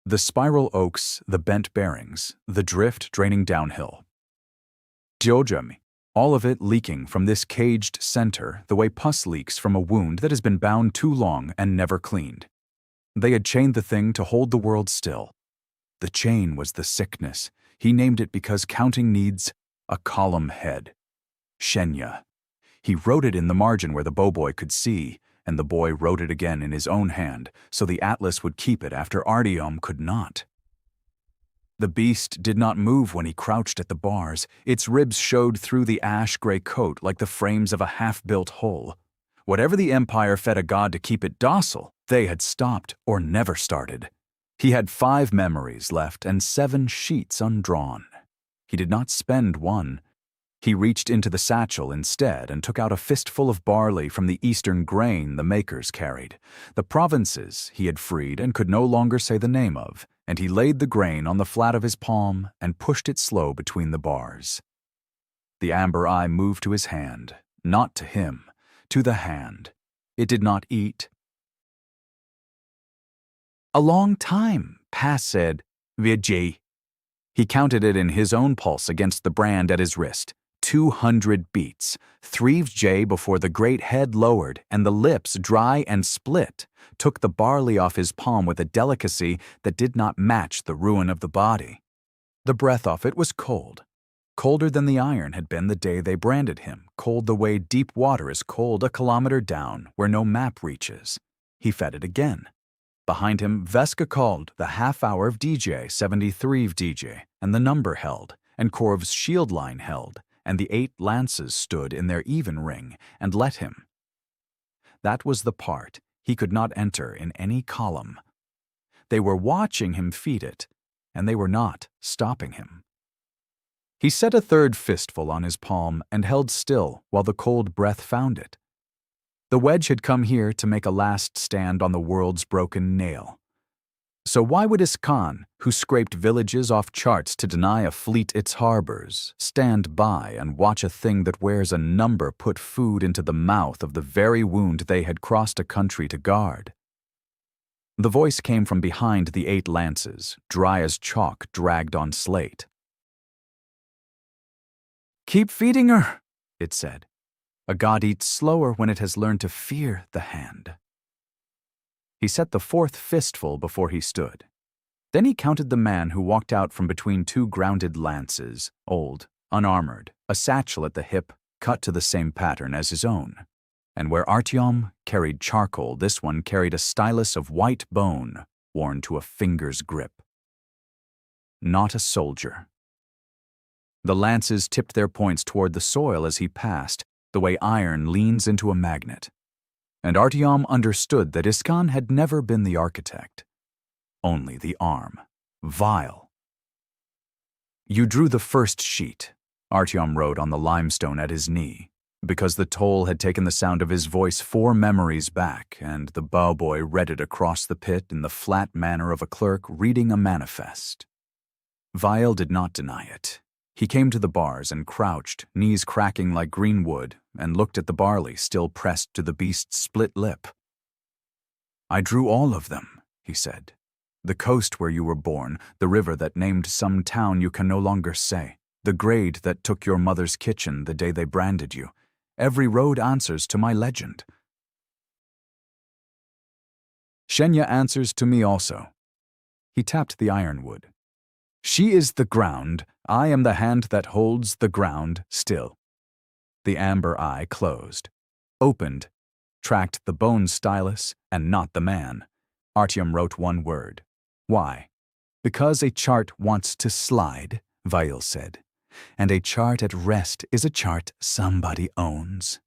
The spiral oaks, the bent bearings, the drift draining downhill. Jojami, all of it leaking from this caged center the way pus leaks from a wound that has been bound too long and never cleaned. They had chained the thing to hold the world still. The chain was the sickness. He named it because counting needs a column head. Shenya. He wrote it in the margin where the bowboy could see, and the boy wrote it again in his own hand, so the atlas would keep it after Artyom could not. The beast did not move when he crouched at the bars. Its ribs showed through the ash-gray coat like the frames of a half-built hull. Whatever the Empire fed a god to keep it docile, they had stopped or never started. He had 5 memories left and 7 sheets undrawn. He did not spend one. He reached into the satchel instead and took out a fistful of barley from the eastern grain the makers carried. The provinces he had freed and could no longer say the name of, and he laid the grain on the flat of his palm and pushed it slow between the bars. The amber eye moved to his hand, not to him, to the hand. It did not eat. A long time, Pass said, Vijay. He counted it in his own pulse against the brand at his wrist. 200 beats, 3 J before the great head lowered and the lips, dry and split, took the barley off his palm with a delicacy that did not match the ruin of the body. The breath off it was cold, colder than the iron had been the day they branded him, cold the way deep water is cold a kilometer down where no map reaches. He fed it again. Behind him, Veska called the half-hour of DJ, 73 of DJ, and the number held, and Korv's shield line held, and the 8 lances stood in their even ring and let him. That was the part he could not enter in any column. They were watching him feed it, and they were not stopping him. He set a 3rd fistful on his palm and held still while the cold breath found it. The wedge had come here to make a last stand on the world's broken nail. So why would Iskan, who scraped villages off charts to deny a fleet its harbors, stand by and watch a thing that wears a number put food into the mouth of the very wound they had crossed a country to guard? The voice came from behind the 8 lances, dry as chalk dragged on slate. Keep feeding her, it said. A god eats slower when it has learned to fear the hand. He set the 4th fistful before he stood. Then he counted the man who walked out from between 2 grounded lances, old, unarmored, a satchel at the hip, cut to the same pattern as his own. And where Artyom carried charcoal, this one carried a stylus of white bone worn to a finger's grip. Not a soldier. The lances tipped their points toward the soil as he passed, the way iron leans into a magnet. And Artyom understood that Iskan had never been the architect, only the arm. Vile. You drew the 1st sheet, Artyom wrote on the limestone at his knee, because the toll had taken the sound of his voice 4 memories back, and the bowboy read it across the pit in the flat manner of a clerk reading a manifest. Vile did not deny it. He came to the bars and crouched, knees cracking like green wood, and looked at the barley still pressed to the beast's split lip. I drew all of them, he said. The coast where you were born, the river that named some town you can no longer say, the grade that took your mother's kitchen the day they branded you. Every road answers to my legend. Shenya answers to me also. He tapped the ironwood. She is the ground, I am the hand that holds the ground still. The amber eye closed, opened, tracked the bone stylus and not the man. Artyom wrote one word. Why? Because a chart wants to slide, Vail said. And a chart at rest is a chart somebody owns.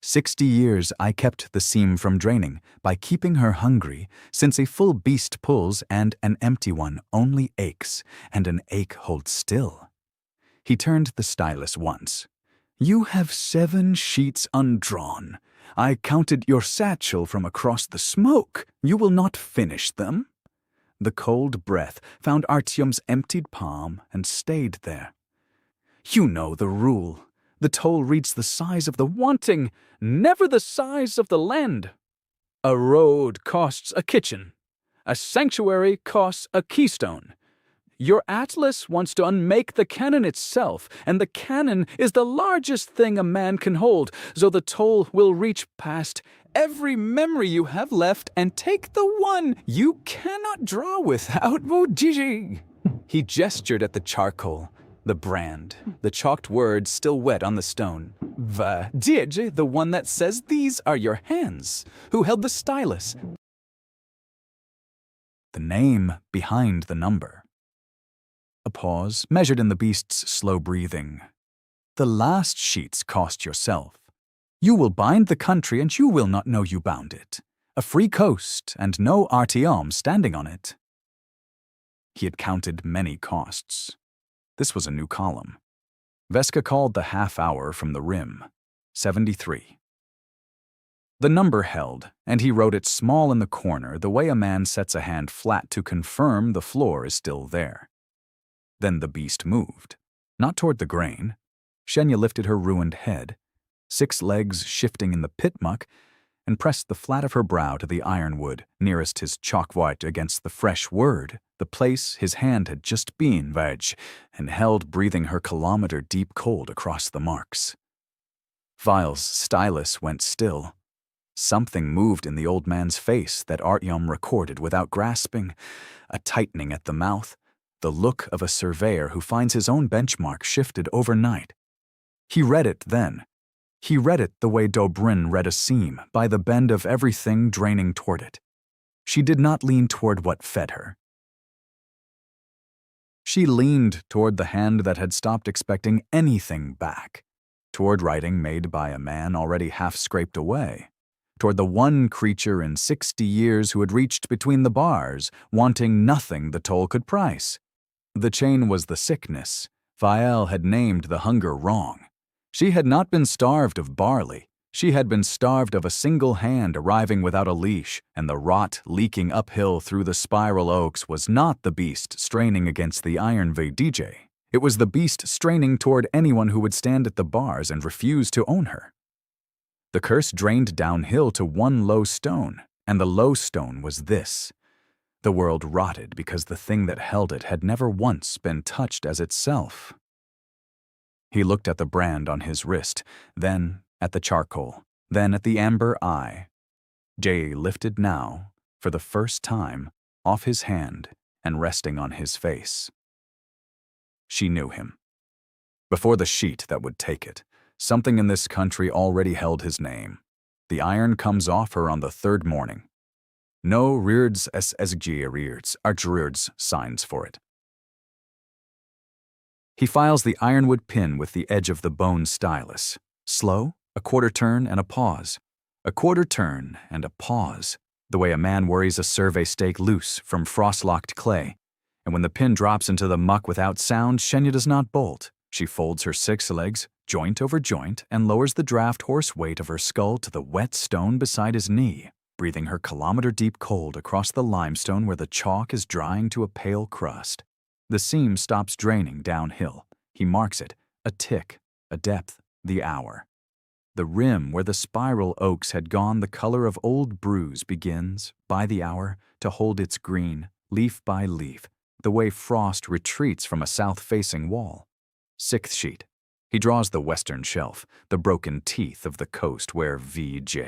60 years I kept the seam from draining by keeping her hungry, since a full beast pulls and an empty one only aches, and an ache holds still. He turned the stylus once. You have 7 sheets undrawn. I counted your satchel from across the smoke. You will not finish them? The cold breath found Artyom's emptied palm and stayed there. You know the rule. The toll reads the size of the wanting, never the size of the land. A road costs a kitchen. A sanctuary costs a keystone. Your atlas wants to unmake the cannon itself, and the cannon is the largest thing a man can hold, so the toll will reach past every memory you have left and take the one you cannot draw without Wojiji. He gestured at the charcoal, the brand, the chalked words still wet on the stone. Vadic, the one that says these are your hands, who held the stylus. The name behind the number. A pause, measured in the beast's slow breathing. The last sheets cost yourself. You will bind the country and you will not know you bound it. A free coast and no Artyom standing on it. He had counted many costs. This was a new column. Veska called the half hour from the rim. 73. The number held, and he wrote it small in the corner the way a man sets a hand flat to confirm the floor is still there. Then the beast moved, not toward the grain. Shenya lifted her ruined head, 6 legs shifting in the pit muck, and pressed the flat of her brow to the ironwood nearest his chalk white against the fresh word, the place his hand had just been, and held breathing her kilometer-deep cold across the marks. Vail's stylus went still. Something moved in the old man's face that Artyom recorded without grasping, a tightening at the mouth, the look of a surveyor who finds his own benchmark shifted overnight. He read it then. He read it the way Dobrin read a seam, by the bend of everything draining toward it. She did not lean toward what fed her. She leaned toward the hand that had stopped expecting anything back, toward writing made by a man already half scraped away, toward the one creature in 60 years who had reached between the bars, wanting nothing the toll could price. The chain was the sickness. Vail had named the hunger wrong. She had not been starved of barley. She had been starved of a single hand arriving without a leash, and the rot leaking uphill through the spiral oaks was not the beast straining against the iron Vadic. It was the beast straining toward anyone who would stand at the bars and refuse to own her. The curse drained downhill to one low stone, and the low stone was this. The world rotted because the thing that held it had never once been touched as itself. He looked at the brand on his wrist, then at the charcoal, then at the amber eye. Jay lifted now, for the first time, off his hand and resting on his face. She knew him. Before the sheet that would take it, something in this country already held his name. The iron comes off her on the 3rd morning. No Reards SSG Reards are Reards signs for it. He files the ironwood pin with the edge of the bone stylus. Slow, a quarter turn and a pause. A quarter turn and a pause, the way a man worries a survey stake loose from frost-locked clay. And when the pin drops into the muck without sound, Shenya does not bolt. She folds her 6 legs, joint over joint, and lowers the draft horse weight of her skull to the wet stone beside his knee, breathing her kilometer-deep cold across the limestone where the chalk is drying to a pale crust. The seam stops draining downhill. He marks it, a tick, a depth, the hour. The rim where the spiral oaks had gone the color of old bruise begins, by the hour, to hold its green, leaf by leaf, the way frost retreats from a south-facing wall. 6th sheet. He draws the western shelf, the broken teeth of the coast where VJ.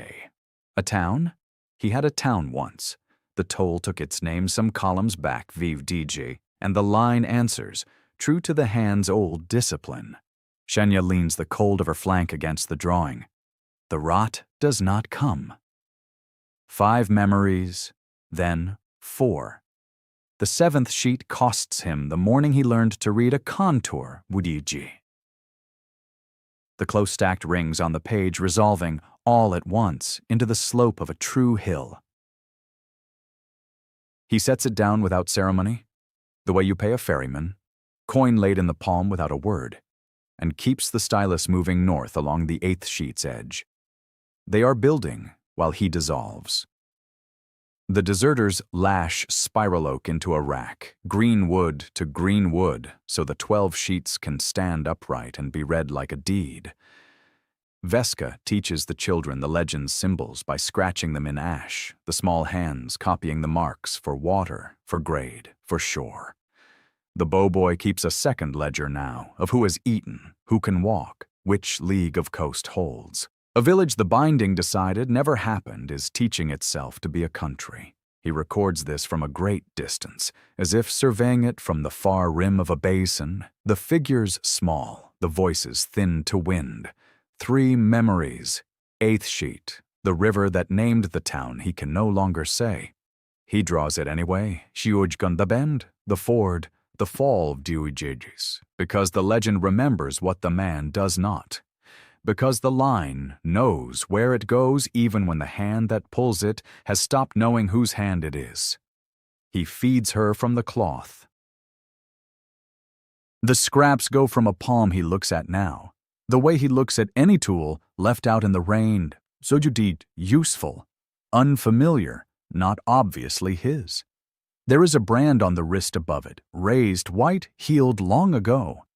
A town? He had a town once. The toll took its name some columns back, vive DG, and the line answers, true to the hand's old discipline. Shenya leans the cold of her flank against the drawing. The rot does not come. 5 memories, then 4. The 7th sheet costs him the morning he learned to read a contour, Wudiji. The close stacked rings on the page resolving, all at once, into the slope of a true hill. He sets it down without ceremony, the way you pay a ferryman, coin laid in the palm without a word, and keeps the stylus moving north along the 8th sheet's edge. They are building while he dissolves. The deserters lash spiral oak into a rack, green wood to green wood, so the 12 sheets can stand upright and be read like a deed. Veska teaches the children the legend's symbols by scratching them in ash, the small hands copying the marks for water, for grade, for shore. The bowboy keeps a second ledger now of who has eaten, who can walk, which league of coast holds. A village the binding decided never happened is teaching itself to be a country. He records this from a great distance, as if surveying it from the far rim of a basin, the figures small, the voices thin to wind. 3 memories, 8th sheet, the river that named the town he can no longer say. He draws it anyway, Shiujgundabend, the ford, the fall of Diujigis, because the legend remembers what the man does not. Because the line knows where it goes even when the hand that pulls it has stopped knowing whose hand it is. He feeds her from the cloth. The scraps go from a palm he looks at now, the way he looks at any tool left out in the rain, sojudid, useful, unfamiliar, not obviously his. There is a brand on the wrist above it, raised white, healed long ago.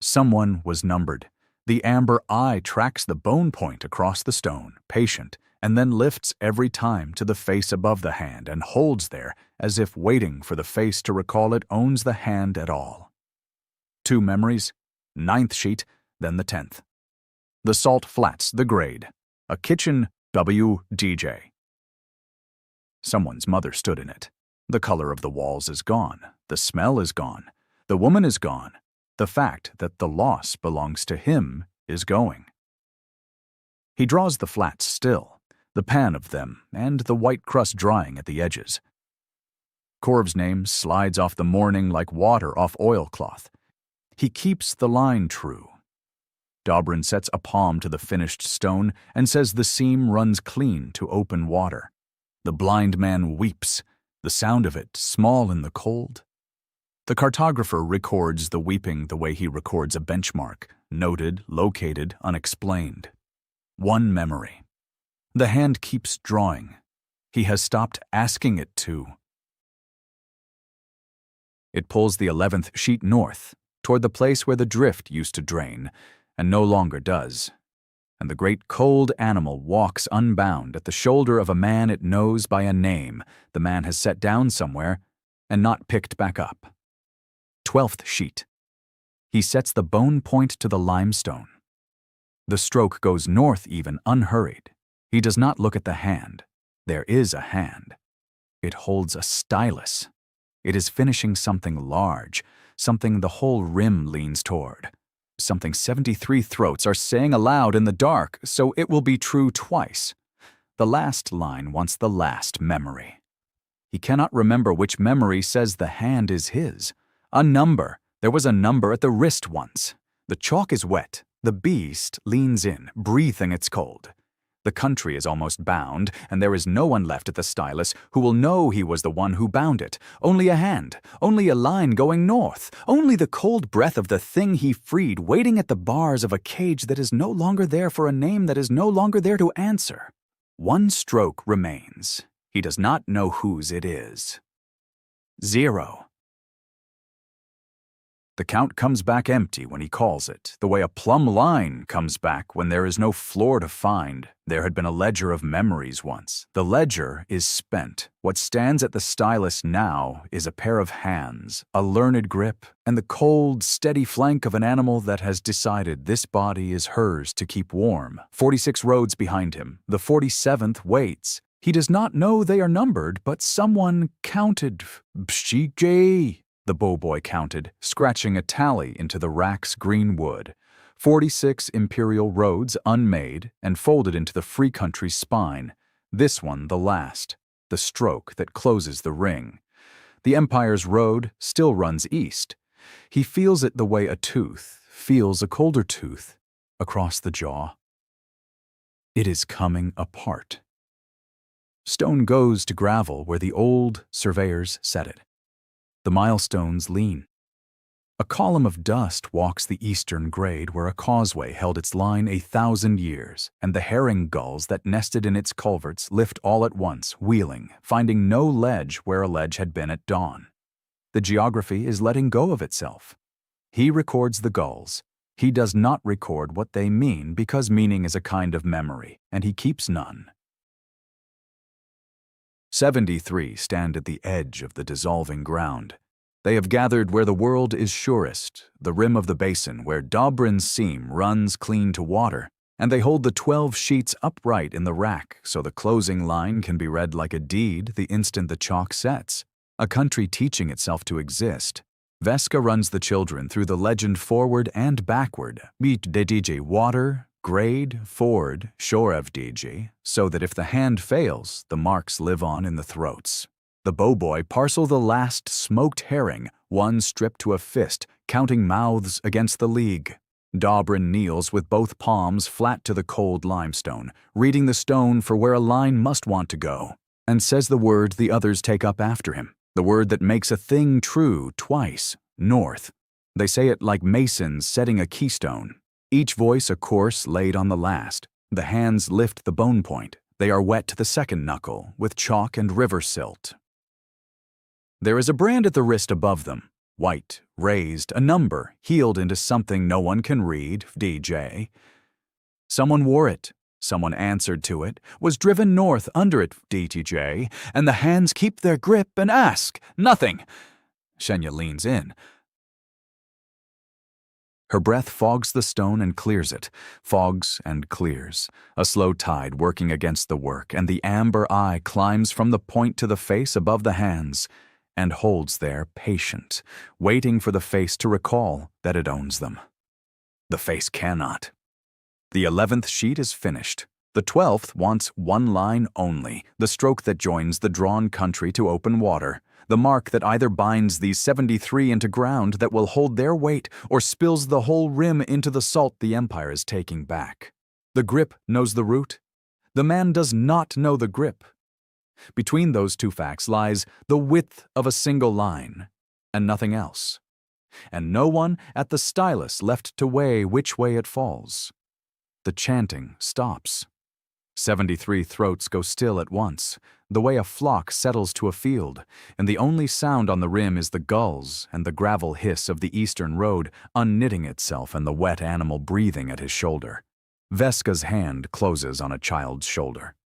Someone was numbered. The amber eye tracks the bone point across the stone, patient, and then lifts every time to the face above the hand and holds there as if waiting for the face to recall it owns the hand at all. 2 memories, 9th sheet, then the 10th. The salt flats, the grade. A kitchen, WDJ. Someone's mother stood in it. The color of the walls is gone. The smell is gone. The woman is gone. The fact that the loss belongs to him is going. He draws the flats still, the pan of them, and the white crust drying at the edges. Korv's name slides off the morning like water off oilcloth. He keeps the line true. Dobrin sets a palm to the finished stone and says the seam runs clean to open water. The blind man weeps, the sound of it small in the cold. The cartographer records the weeping the way he records a benchmark, noted, located, unexplained. 1 memory. The hand keeps drawing. He has stopped asking it to. It pulls the 11th sheet north, toward the place where the drift used to drain, and no longer does. And the great cold animal walks unbound at the shoulder of a man it knows by a name the man has set down somewhere and not picked back up. 12th sheet. He sets the bone point to the limestone. The stroke goes north even unhurried. He does not look at the hand. There is a hand. It holds a stylus. It is finishing something large, something the whole rim leans toward. Something 73 throats are saying aloud in the dark, so it will be true twice. The last line wants the last memory. He cannot remember which memory says the hand is his. A number. There was a number at the wrist once. The chalk is wet. The beast leans in, breathing its cold. The country is almost bound, and there is no one left at the stylus who will know he was the one who bound it. Only a hand, only a line going north, only the cold breath of the thing he freed waiting at the bars of a cage that is no longer there for a name that is no longer there to answer. 1 stroke remains. He does not know whose it is. 0. The count comes back empty when he calls it, the way a plumb line comes back when there is no floor to find. There had been a ledger of memories once. The ledger is spent. What stands at the stylus now is a pair of hands, a learned grip, and the cold, steady flank of an animal that has decided this body is hers to keep warm. 46 roads behind him. The 47th waits. He does not know they are numbered, but someone counted. Bshijay, the bowboy counted, scratching a tally into the rack's green wood. 46 imperial roads unmade and folded into the free country's spine. This one the last, the stroke that closes the ring. The empire's road still runs east. He feels it the way a tooth feels a colder tooth across the jaw. It is coming apart. Stone goes to gravel where the old surveyors set it. The milestones lean. A column of dust walks the eastern grade where a causeway held its line 1,000 years, and the herring gulls that nested in its culverts lift all at once, wheeling, finding no ledge where a ledge had been at dawn. The geography is letting go of itself. He records the gulls. He does not record what they mean because meaning is a kind of memory, and he keeps none. 73 stand at the edge of the dissolving ground. They have gathered where the world is surest, the rim of the basin where Dobrin's seam runs clean to water, and they hold the 12 sheets upright in the rack so the closing line can be read like a deed the instant the chalk sets. A country teaching itself to exist. Veska runs the children through the legend forward and backward, meet DJ water, grade, ford, shore FDG, so that if the hand fails, the marks live on in the throats. The bowboy parcel the last smoked herring, one stripped to a fist, counting mouths against the league. Dobrin kneels with both palms flat to the cold limestone, reading the stone for where a line must want to go, and says the word the others take up after him, the word that makes a thing true twice, north. They say it like masons setting a keystone. Each voice a course laid on the last. The hands lift the bone point. They are wet to the second knuckle, with chalk and river silt. There is a brand at the wrist above them, white, raised, a number, healed into something no one can read, DJ. Someone wore it, someone answered to it, was driven north under it, DTJ, and the hands keep their grip and ask, nothing. Shenya leans in. Her breath fogs the stone and clears it, fogs and clears, a slow tide working against the work, and the amber eye climbs from the point to the face above the hands, and holds there patient, waiting for the face to recall that it owns them. The face cannot. The 11th sheet is finished. The 12th wants one line only, the stroke that joins the drawn country to open water, the mark that either binds these 73 into ground that will hold their weight or spills the whole rim into the salt the empire is taking back. The grip knows the root. The man does not know the grip. Between those two facts lies the width of a single line, and nothing else, and no one at the stylus left to weigh which way it falls. The chanting stops. 73 throats go still at once, the way a flock settles to a field, and the only sound on the rim is the gulls and the gravel hiss of the eastern road unknitting itself and the wet animal breathing at his shoulder. Veska's hand closes on a child's shoulder.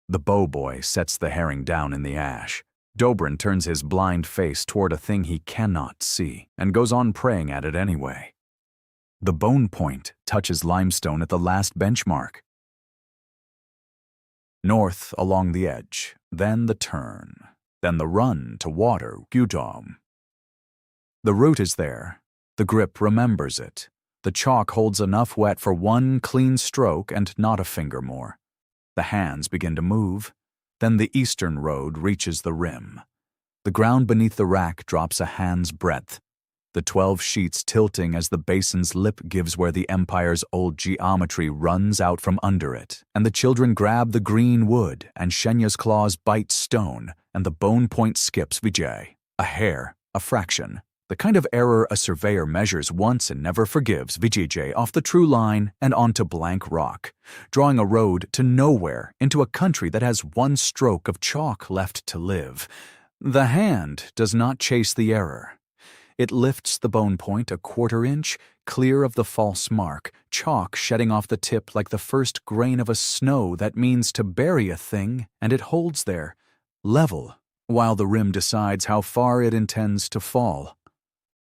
The bowboy sets the herring down in the ash. Dobrin turns his blind face toward a thing he cannot see and goes on praying at it anyway. The bone point touches limestone at the last benchmark. North along the edge, then the turn, then the run to water, Gudom. The root is there. The grip remembers it. The chalk holds enough wet for one clean stroke and not a finger more. The hands begin to move. Then the eastern road reaches the rim. The ground beneath the rack drops a hand's breadth. The 12 sheets tilting as the basin's lip gives where the empire's old geometry runs out from under it, and the children grab the green wood, and Shenya's claws bite stone, and the bone point skips Vijay. A hair, a fraction. The kind of error a surveyor measures once and never forgives Vijay off the true line and onto blank rock, drawing a road to nowhere into a country that has one stroke of chalk left to live. The hand does not chase the error. It lifts the bone point a quarter inch, clear of the false mark, chalk shedding off the tip like the first grain of a snow that means to bury a thing, and it holds there, level, while the rim decides how far it intends to fall.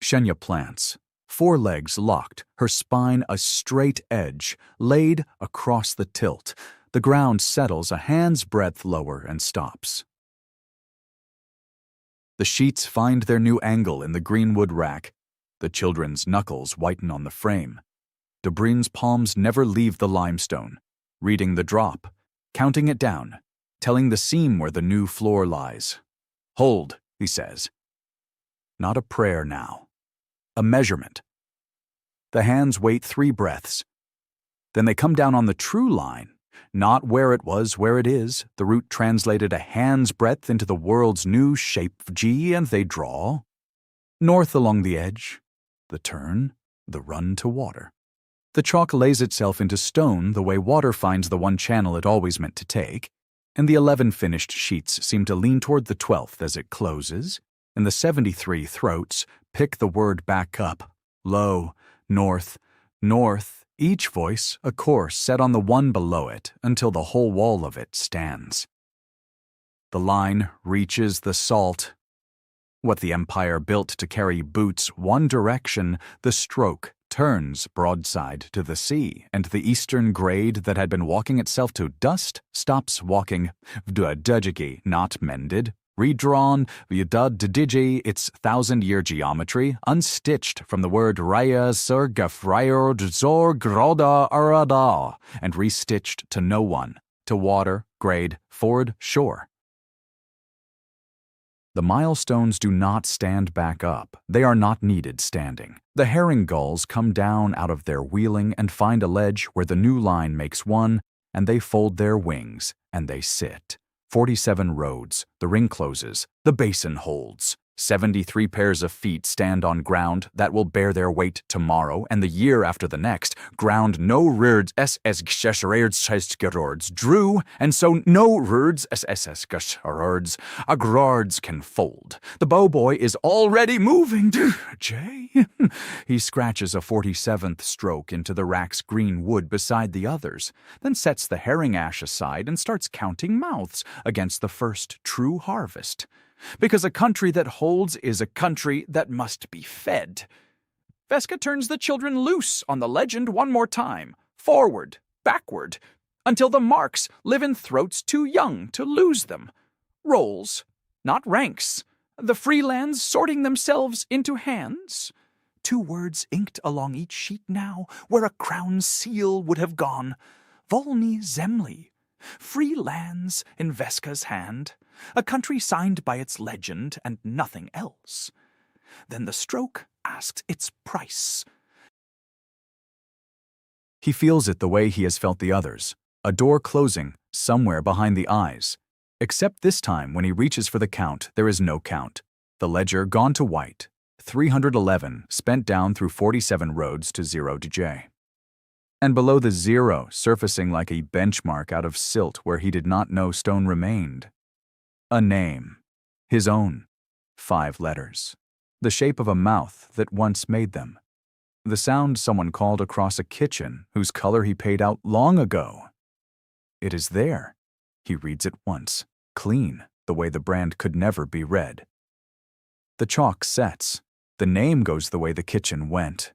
Shenya plants, forelegs locked, her spine a straight edge, laid across the tilt. The ground settles a hand's breadth lower and stops. The sheets find their new angle in the greenwood rack. The children's knuckles whiten on the frame. Dobrin's palms never leave the limestone, reading the drop, counting it down, telling the seam where the new floor lies. "Hold," he says. Not a prayer now. A measurement. The hands wait 3 breaths. Then they come down on the true line, not where it was, where it is. The root translated a hand's breadth into the world's new shape G, and they draw. North along the edge, the turn, the run to water. The chalk lays itself into stone the way water finds the one channel it always meant to take, and the 11 finished sheets seem to lean toward the 12th as it closes, and the 73 throats pick the word back up, low, north, north, each voice a course set on the one below it until the whole wall of it stands. The line reaches the salt. What the empire built to carry boots one direction, the stroke turns broadside to the sea, and the eastern grade that had been walking itself to dust stops walking, vdudjigi, not mended, redrawn, vdudjigi, its 1,000-year geometry, unstitched from the word raya surgafrayord zorgroda arada, and restitched to no one, to water, grade, ford, shore. The milestones do not stand back up. They are not needed standing. The herring gulls come down out of their wheeling and find a ledge where the new line makes one, and they fold their wings, and they sit. 47 roads, the ring closes, the basin holds. 73 pairs of feet stand on ground that will bear their weight tomorrow and the year after the next. Ground no rurds ssgeshererds drew, and so no rurds ssgeshererds agrards can fold. The bowboy is already moving. Jay. He scratches a 47th stroke into the rack's green wood beside the others, then sets the herring ash aside and starts counting mouths against the first true harvest. Because a country that holds is a country that must be fed. Veska turns the children loose on the legend one more time, forward, backward, until the marks live in throats too young to lose them. Rolls, not ranks, the free lands sorting themselves into hands. 2 words inked along each sheet now, where a crown seal would have gone. Volny Zemli, free lands in Veska's hand. A country signed by its legend and nothing else. Then the stroke asks its price. He feels it the way he has felt the others, a door closing somewhere behind the eyes. Except this time when he reaches for the count, there is no count. The ledger gone to white, 311 spent down through 47 roads to 0 to J. And below the 0, surfacing like a benchmark out of silt where he did not know stone remained. A name, his own, 5 letters, the shape of a mouth that once made them, the sound someone called across a kitchen whose color he paid out long ago. It is there. He reads it once, clean, the way the brand could never be read. The chalk sets. The name goes the way the kitchen went,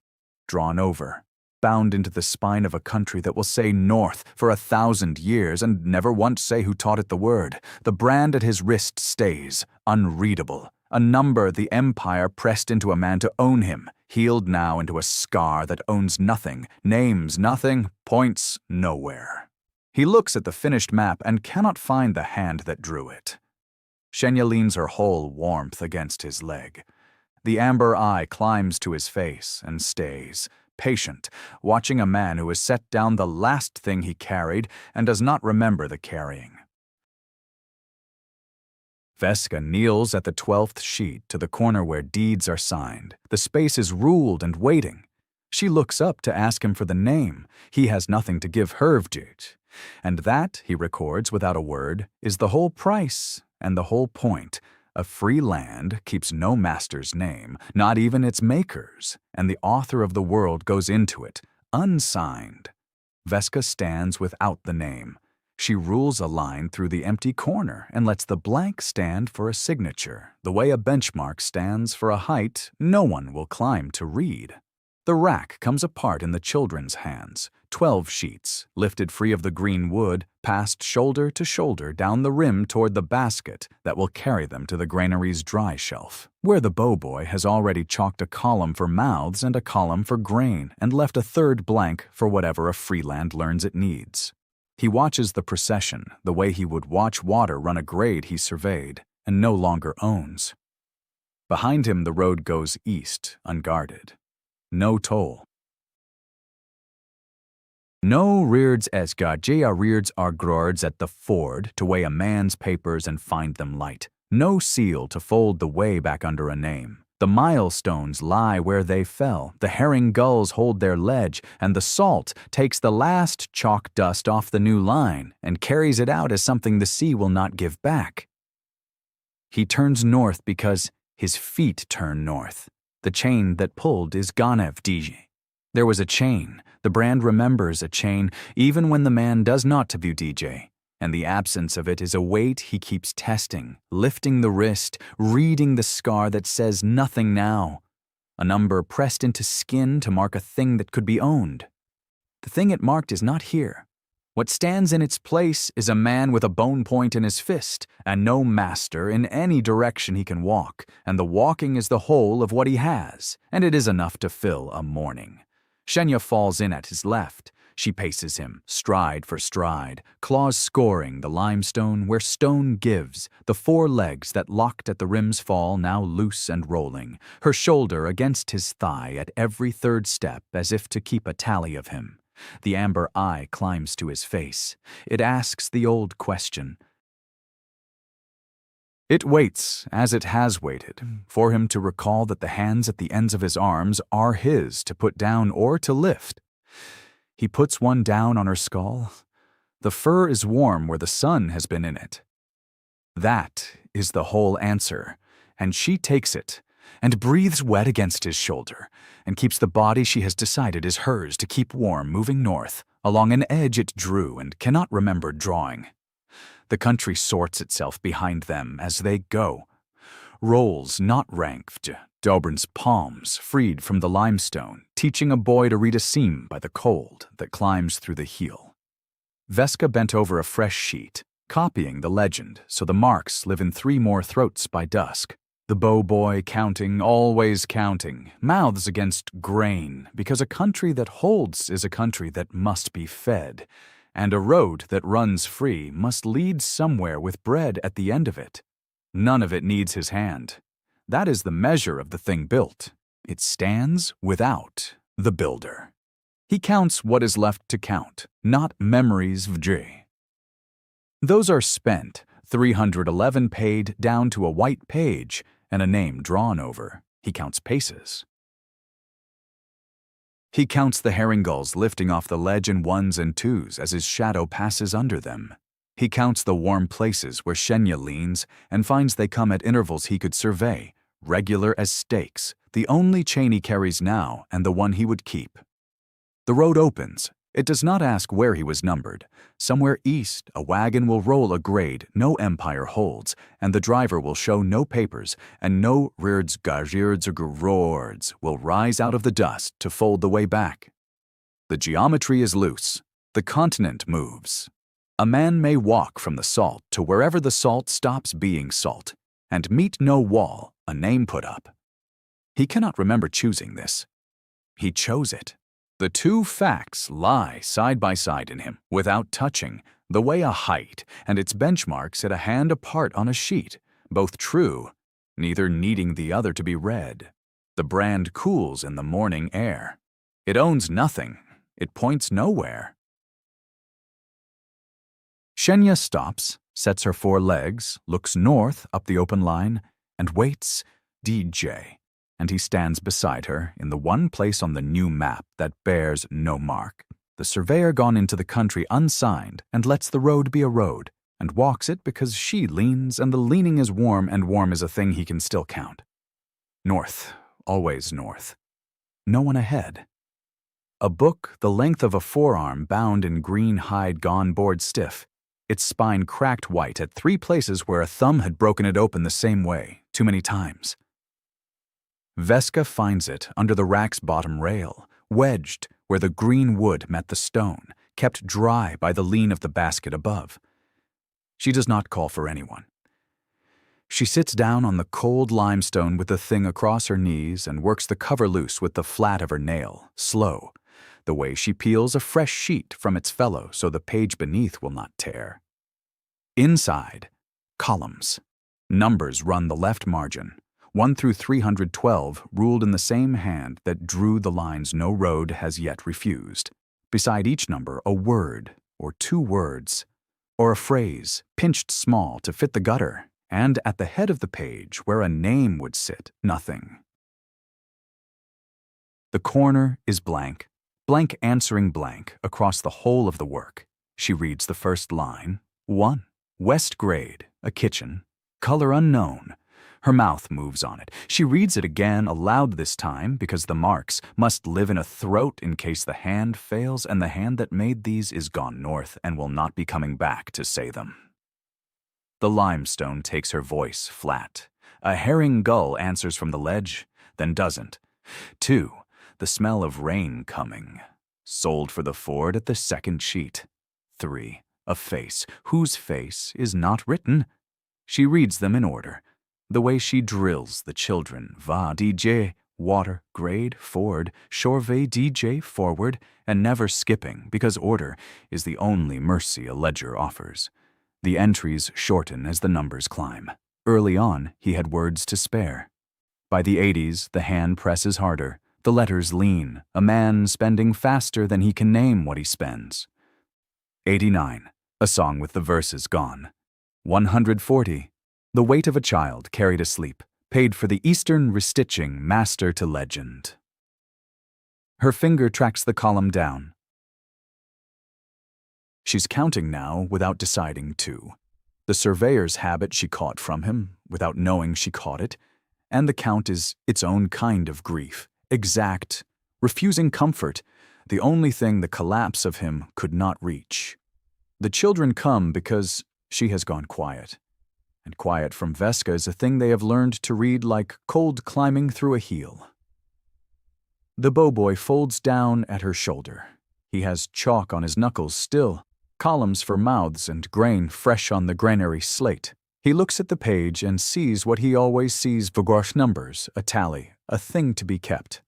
drawn over, bound into the spine of a country that will say North for 1,000 years and never once say who taught it the word. The brand at his wrist stays, unreadable, a number the empire pressed into a man to own him, healed now into a scar that owns nothing, names nothing, points nowhere. He looks at the finished map and cannot find the hand that drew it. Shenya leans her whole warmth against his leg. The amber eye climbs to his face and stays, patient, watching a man who has set down the last thing he carried and does not remember the carrying. Veska kneels at the 12th sheet to the corner where deeds are signed. The space is ruled and waiting. She looks up to ask him for the name. He has nothing to give her vdut. And that, he records without a word, is the whole price and the whole point. A free land keeps no master's name, not even its maker's, and the author of the world goes into it, unsigned. Veska stands without the name. She rules a line through the empty corner and lets the blank stand for a signature, the way a benchmark stands for a height no one will climb to read. The rack comes apart in the children's hands. 12 sheets, lifted free of the green wood, passed shoulder to shoulder down the rim toward the basket that will carry them to the granary's dry shelf, where the bowboy has already chalked a column for mouths and a column for grain and left a third blank for whatever a freeland learns it needs. He watches the procession the way he would watch water run a grade he surveyed and no longer owns. Behind him the road goes east, unguarded. No toll. No reards as Gajea reards are grords at the ford to weigh a man's papers and find them light. No seal to fold the way back under a name. The milestones lie where they fell, the herring gulls hold their ledge, and the salt takes the last chalk dust off the new line and carries it out as something the sea will not give back. He turns north because his feet turn north. The chain that pulled is Ganev Diji. There was a chain. The brand remembers a chain even when the man does not to view DJ, and the absence of it is a weight he keeps testing, lifting the wrist, reading the scar that says nothing now, a number pressed into skin to mark a thing that could be owned. The thing it marked is not here. What stands in its place is a man with a bone point in his fist, and no master in any direction he can walk, and the walking is the whole of what he has, and it is enough to fill a morning. Shenya falls in at his left. She paces him, stride for stride, claws scoring the limestone where stone gives, the 4 legs that locked at the rim's fall now loose and rolling, her shoulder against his thigh at every third step as if to keep a tally of him. The amber eye climbs to his face. It asks the old question. It waits, as it has waited, for him to recall that the hands at the ends of his arms are his to put down or to lift. He puts one down on her skull. The fur is warm where the sun has been in it. That is the whole answer, and she takes it, and breathes wet against his shoulder, and keeps the body she has decided is hers to keep warm moving north, along an edge it drew and cannot remember drawing. The country sorts itself behind them as they go. Rolls not ranked, Dobrin's palms freed from the limestone, teaching a boy to read a seam by the cold that climbs through the heel. Veska bent over a fresh sheet, copying the legend so the marks live in 3 more throats by dusk. The bow-boy counting, always counting, mouths against grain, because a country that holds is a country that must be fed, and a road that runs free must lead somewhere with bread at the end of it. None of it needs his hand. That is the measure of the thing built. It stands without the builder. He counts what is left to count, not memories vj. Those are spent, 311 paid down to a white page and a name drawn over. He counts paces. He counts the herring gulls lifting off the ledge in 1s and 2s as his shadow passes under them. He counts the warm places where Shenya leans and finds they come at intervals he could survey, regular as stakes, the only chain he carries now and the one he would keep. The road opens. It does not ask where he was numbered. Somewhere east, a wagon will roll a grade no empire holds, and the driver will show no papers, and no reards gajirds or grords will rise out of the dust to fold the way back. The geometry is loose. The continent moves. A man may walk from the salt to wherever the salt stops being salt, and meet no wall, a name put up. He cannot remember choosing this. He chose it. The 2 facts lie side by side in him, without touching, the way a height and its benchmarks at a hand apart on a sheet, both true, neither needing the other to be read. The brand cools in the morning air. It owns nothing. It points nowhere. Shenya stops, sets her 4 legs, looks north up the open line, and waits DJ. And he stands beside her in the one place on the new map that bears no mark. The surveyor gone into the country unsigned and lets the road be a road, and walks it because she leans and the leaning is warm, and warm is a thing he can still count. North, always north. No one ahead. A book the length of a forearm bound in green hide gone board stiff, its spine cracked white at 3 places where a thumb had broken it open the same way, too many times. Veska finds it under the rack's bottom rail, wedged, where the green wood met the stone, kept dry by the lean of the basket above. She does not call for anyone. She sits down on the cold limestone with the thing across her knees and works the cover loose with the flat of her nail, slow, the way she peels a fresh sheet from its fellow so the page beneath will not tear. Inside, columns. Numbers run the left margin, 1 through 312 ruled in the same hand that drew the lines no road has yet refused. Beside each number, a word, or 2 words, or a phrase, pinched small to fit the gutter, and at the head of the page, where a name would sit, nothing. The corner is blank, blank answering blank across the whole of the work. She reads the first line, 1, West grade, a kitchen, color unknown. Her mouth moves on it. She reads it again aloud this time because the marks must live in a throat in case the hand fails, and the hand that made these is gone north and will not be coming back to say them. The limestone takes her voice flat. A herring gull answers from the ledge, then doesn't. 2, the smell of rain coming. Sold for the ford at the second sheet. 3, a face, whose face is not written. She reads them in order, the way she drills the children. Va, DJ, water, grade, ford, shoreve, DJ, forward, and never skipping, because order is the only mercy a ledger offers. The entries shorten as the numbers climb. Early on, he had words to spare. By the 80s, the hand presses harder. The letters lean, a man spending faster than he can name what he spends. 89, a song with the verses gone. 140, the weight of a child carried asleep, paid for the Eastern restitching master to legend. Her finger tracks the column down. She's counting now without deciding to. The surveyor's habit she caught from him, without knowing she caught it, and the count is its own kind of grief, exact, refusing comfort, the only thing the collapse of him could not reach. The children come because she has gone quiet. And quiet from Veska is a thing they have learned to read like cold climbing through a heel. The bowboy folds down at her shoulder. He has chalk on his knuckles still, columns for mouths and grain fresh on the granary slate. He looks at the page and sees what he always sees: Vogorsh numbers, a tally, a thing to be kept.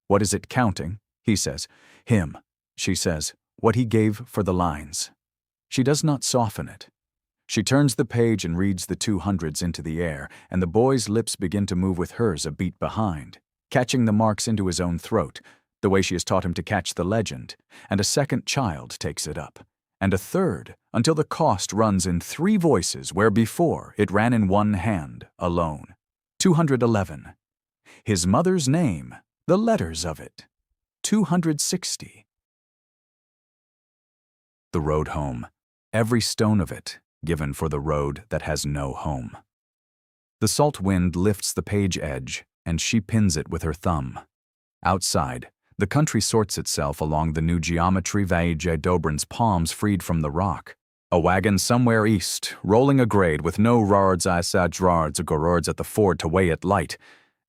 What is it counting? He says. Him, she says, what he gave for the lines. She does not soften it. She turns the page and reads the 200s into the air, and the boy's lips begin to move with hers a beat behind, catching the marks into his own throat, the way she has taught him to catch the legend, and a second child takes it up, and a third, until the cost runs in 3 voices where before it ran in 1 hand, alone. 211. His mother's name, the letters of it. 260. The road home, every stone of it, given for the road that has no home. The salt wind lifts the page edge, and she pins it with her thumb. Outside, the country sorts itself along the new geometry Vaija Dobrin's palms freed from the rock. A wagon somewhere east, rolling a grade with no rards isadrards or gorords at the ford to weigh it light,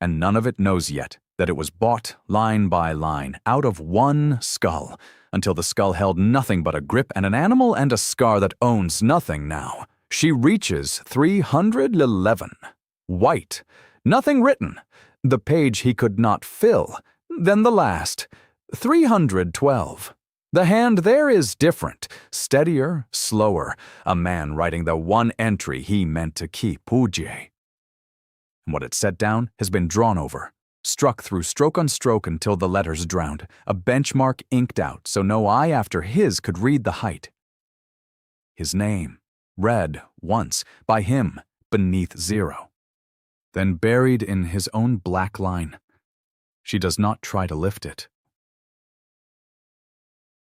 and none of it knows yet that it was bought line by line, out of 1 skull, until the skull held nothing but a grip and an animal and a scar that owns nothing now. She reaches 311. White. Nothing written. The page he could not fill. Then the last. 312. The hand there is different, steadier, slower. A man writing the 1 entry he meant to keep, Pujie. What it set down has been drawn over, struck through stroke on stroke until the letters drowned, a benchmark inked out so no eye after his could read the height. His name, read once by him beneath 0, then buried in his own black line. She does not try to lift it.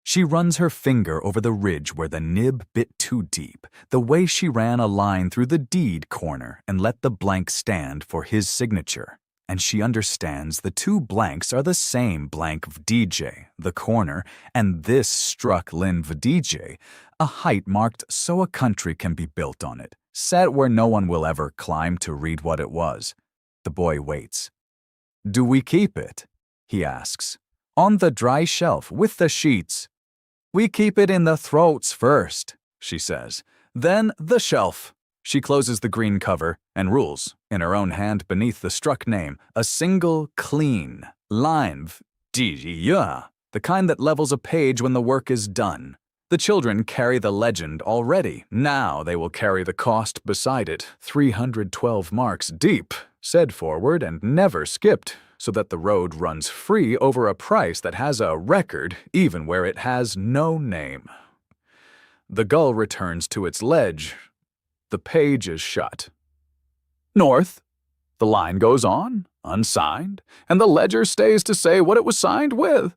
She runs her finger over the ridge where the nib bit too deep, the way she ran a line through the deed corner and let the blank stand for his signature. And she understands the 2 blanks are the same blank of DJ, the corner, and this struck Lin Vdj, a height marked so a country can be built on it, set where no one will ever climb to read what it was. The boy waits. Do we keep it? He asks. On the dry shelf with the sheets. We keep it in the throats first, she says. Then the shelf. She closes the green cover and rules, in her own hand beneath the struck name, a single clean line, the kind that levels a page when the work is done. The children carry the legend already. Now they will carry the cost beside it, 312 marks deep, said forward and never skipped, so that the road runs free over a price that has a record even where it has no name. The gull returns to its ledge. The page is shut. North. The line goes on, unsigned, and the ledger stays to say what it was signed with.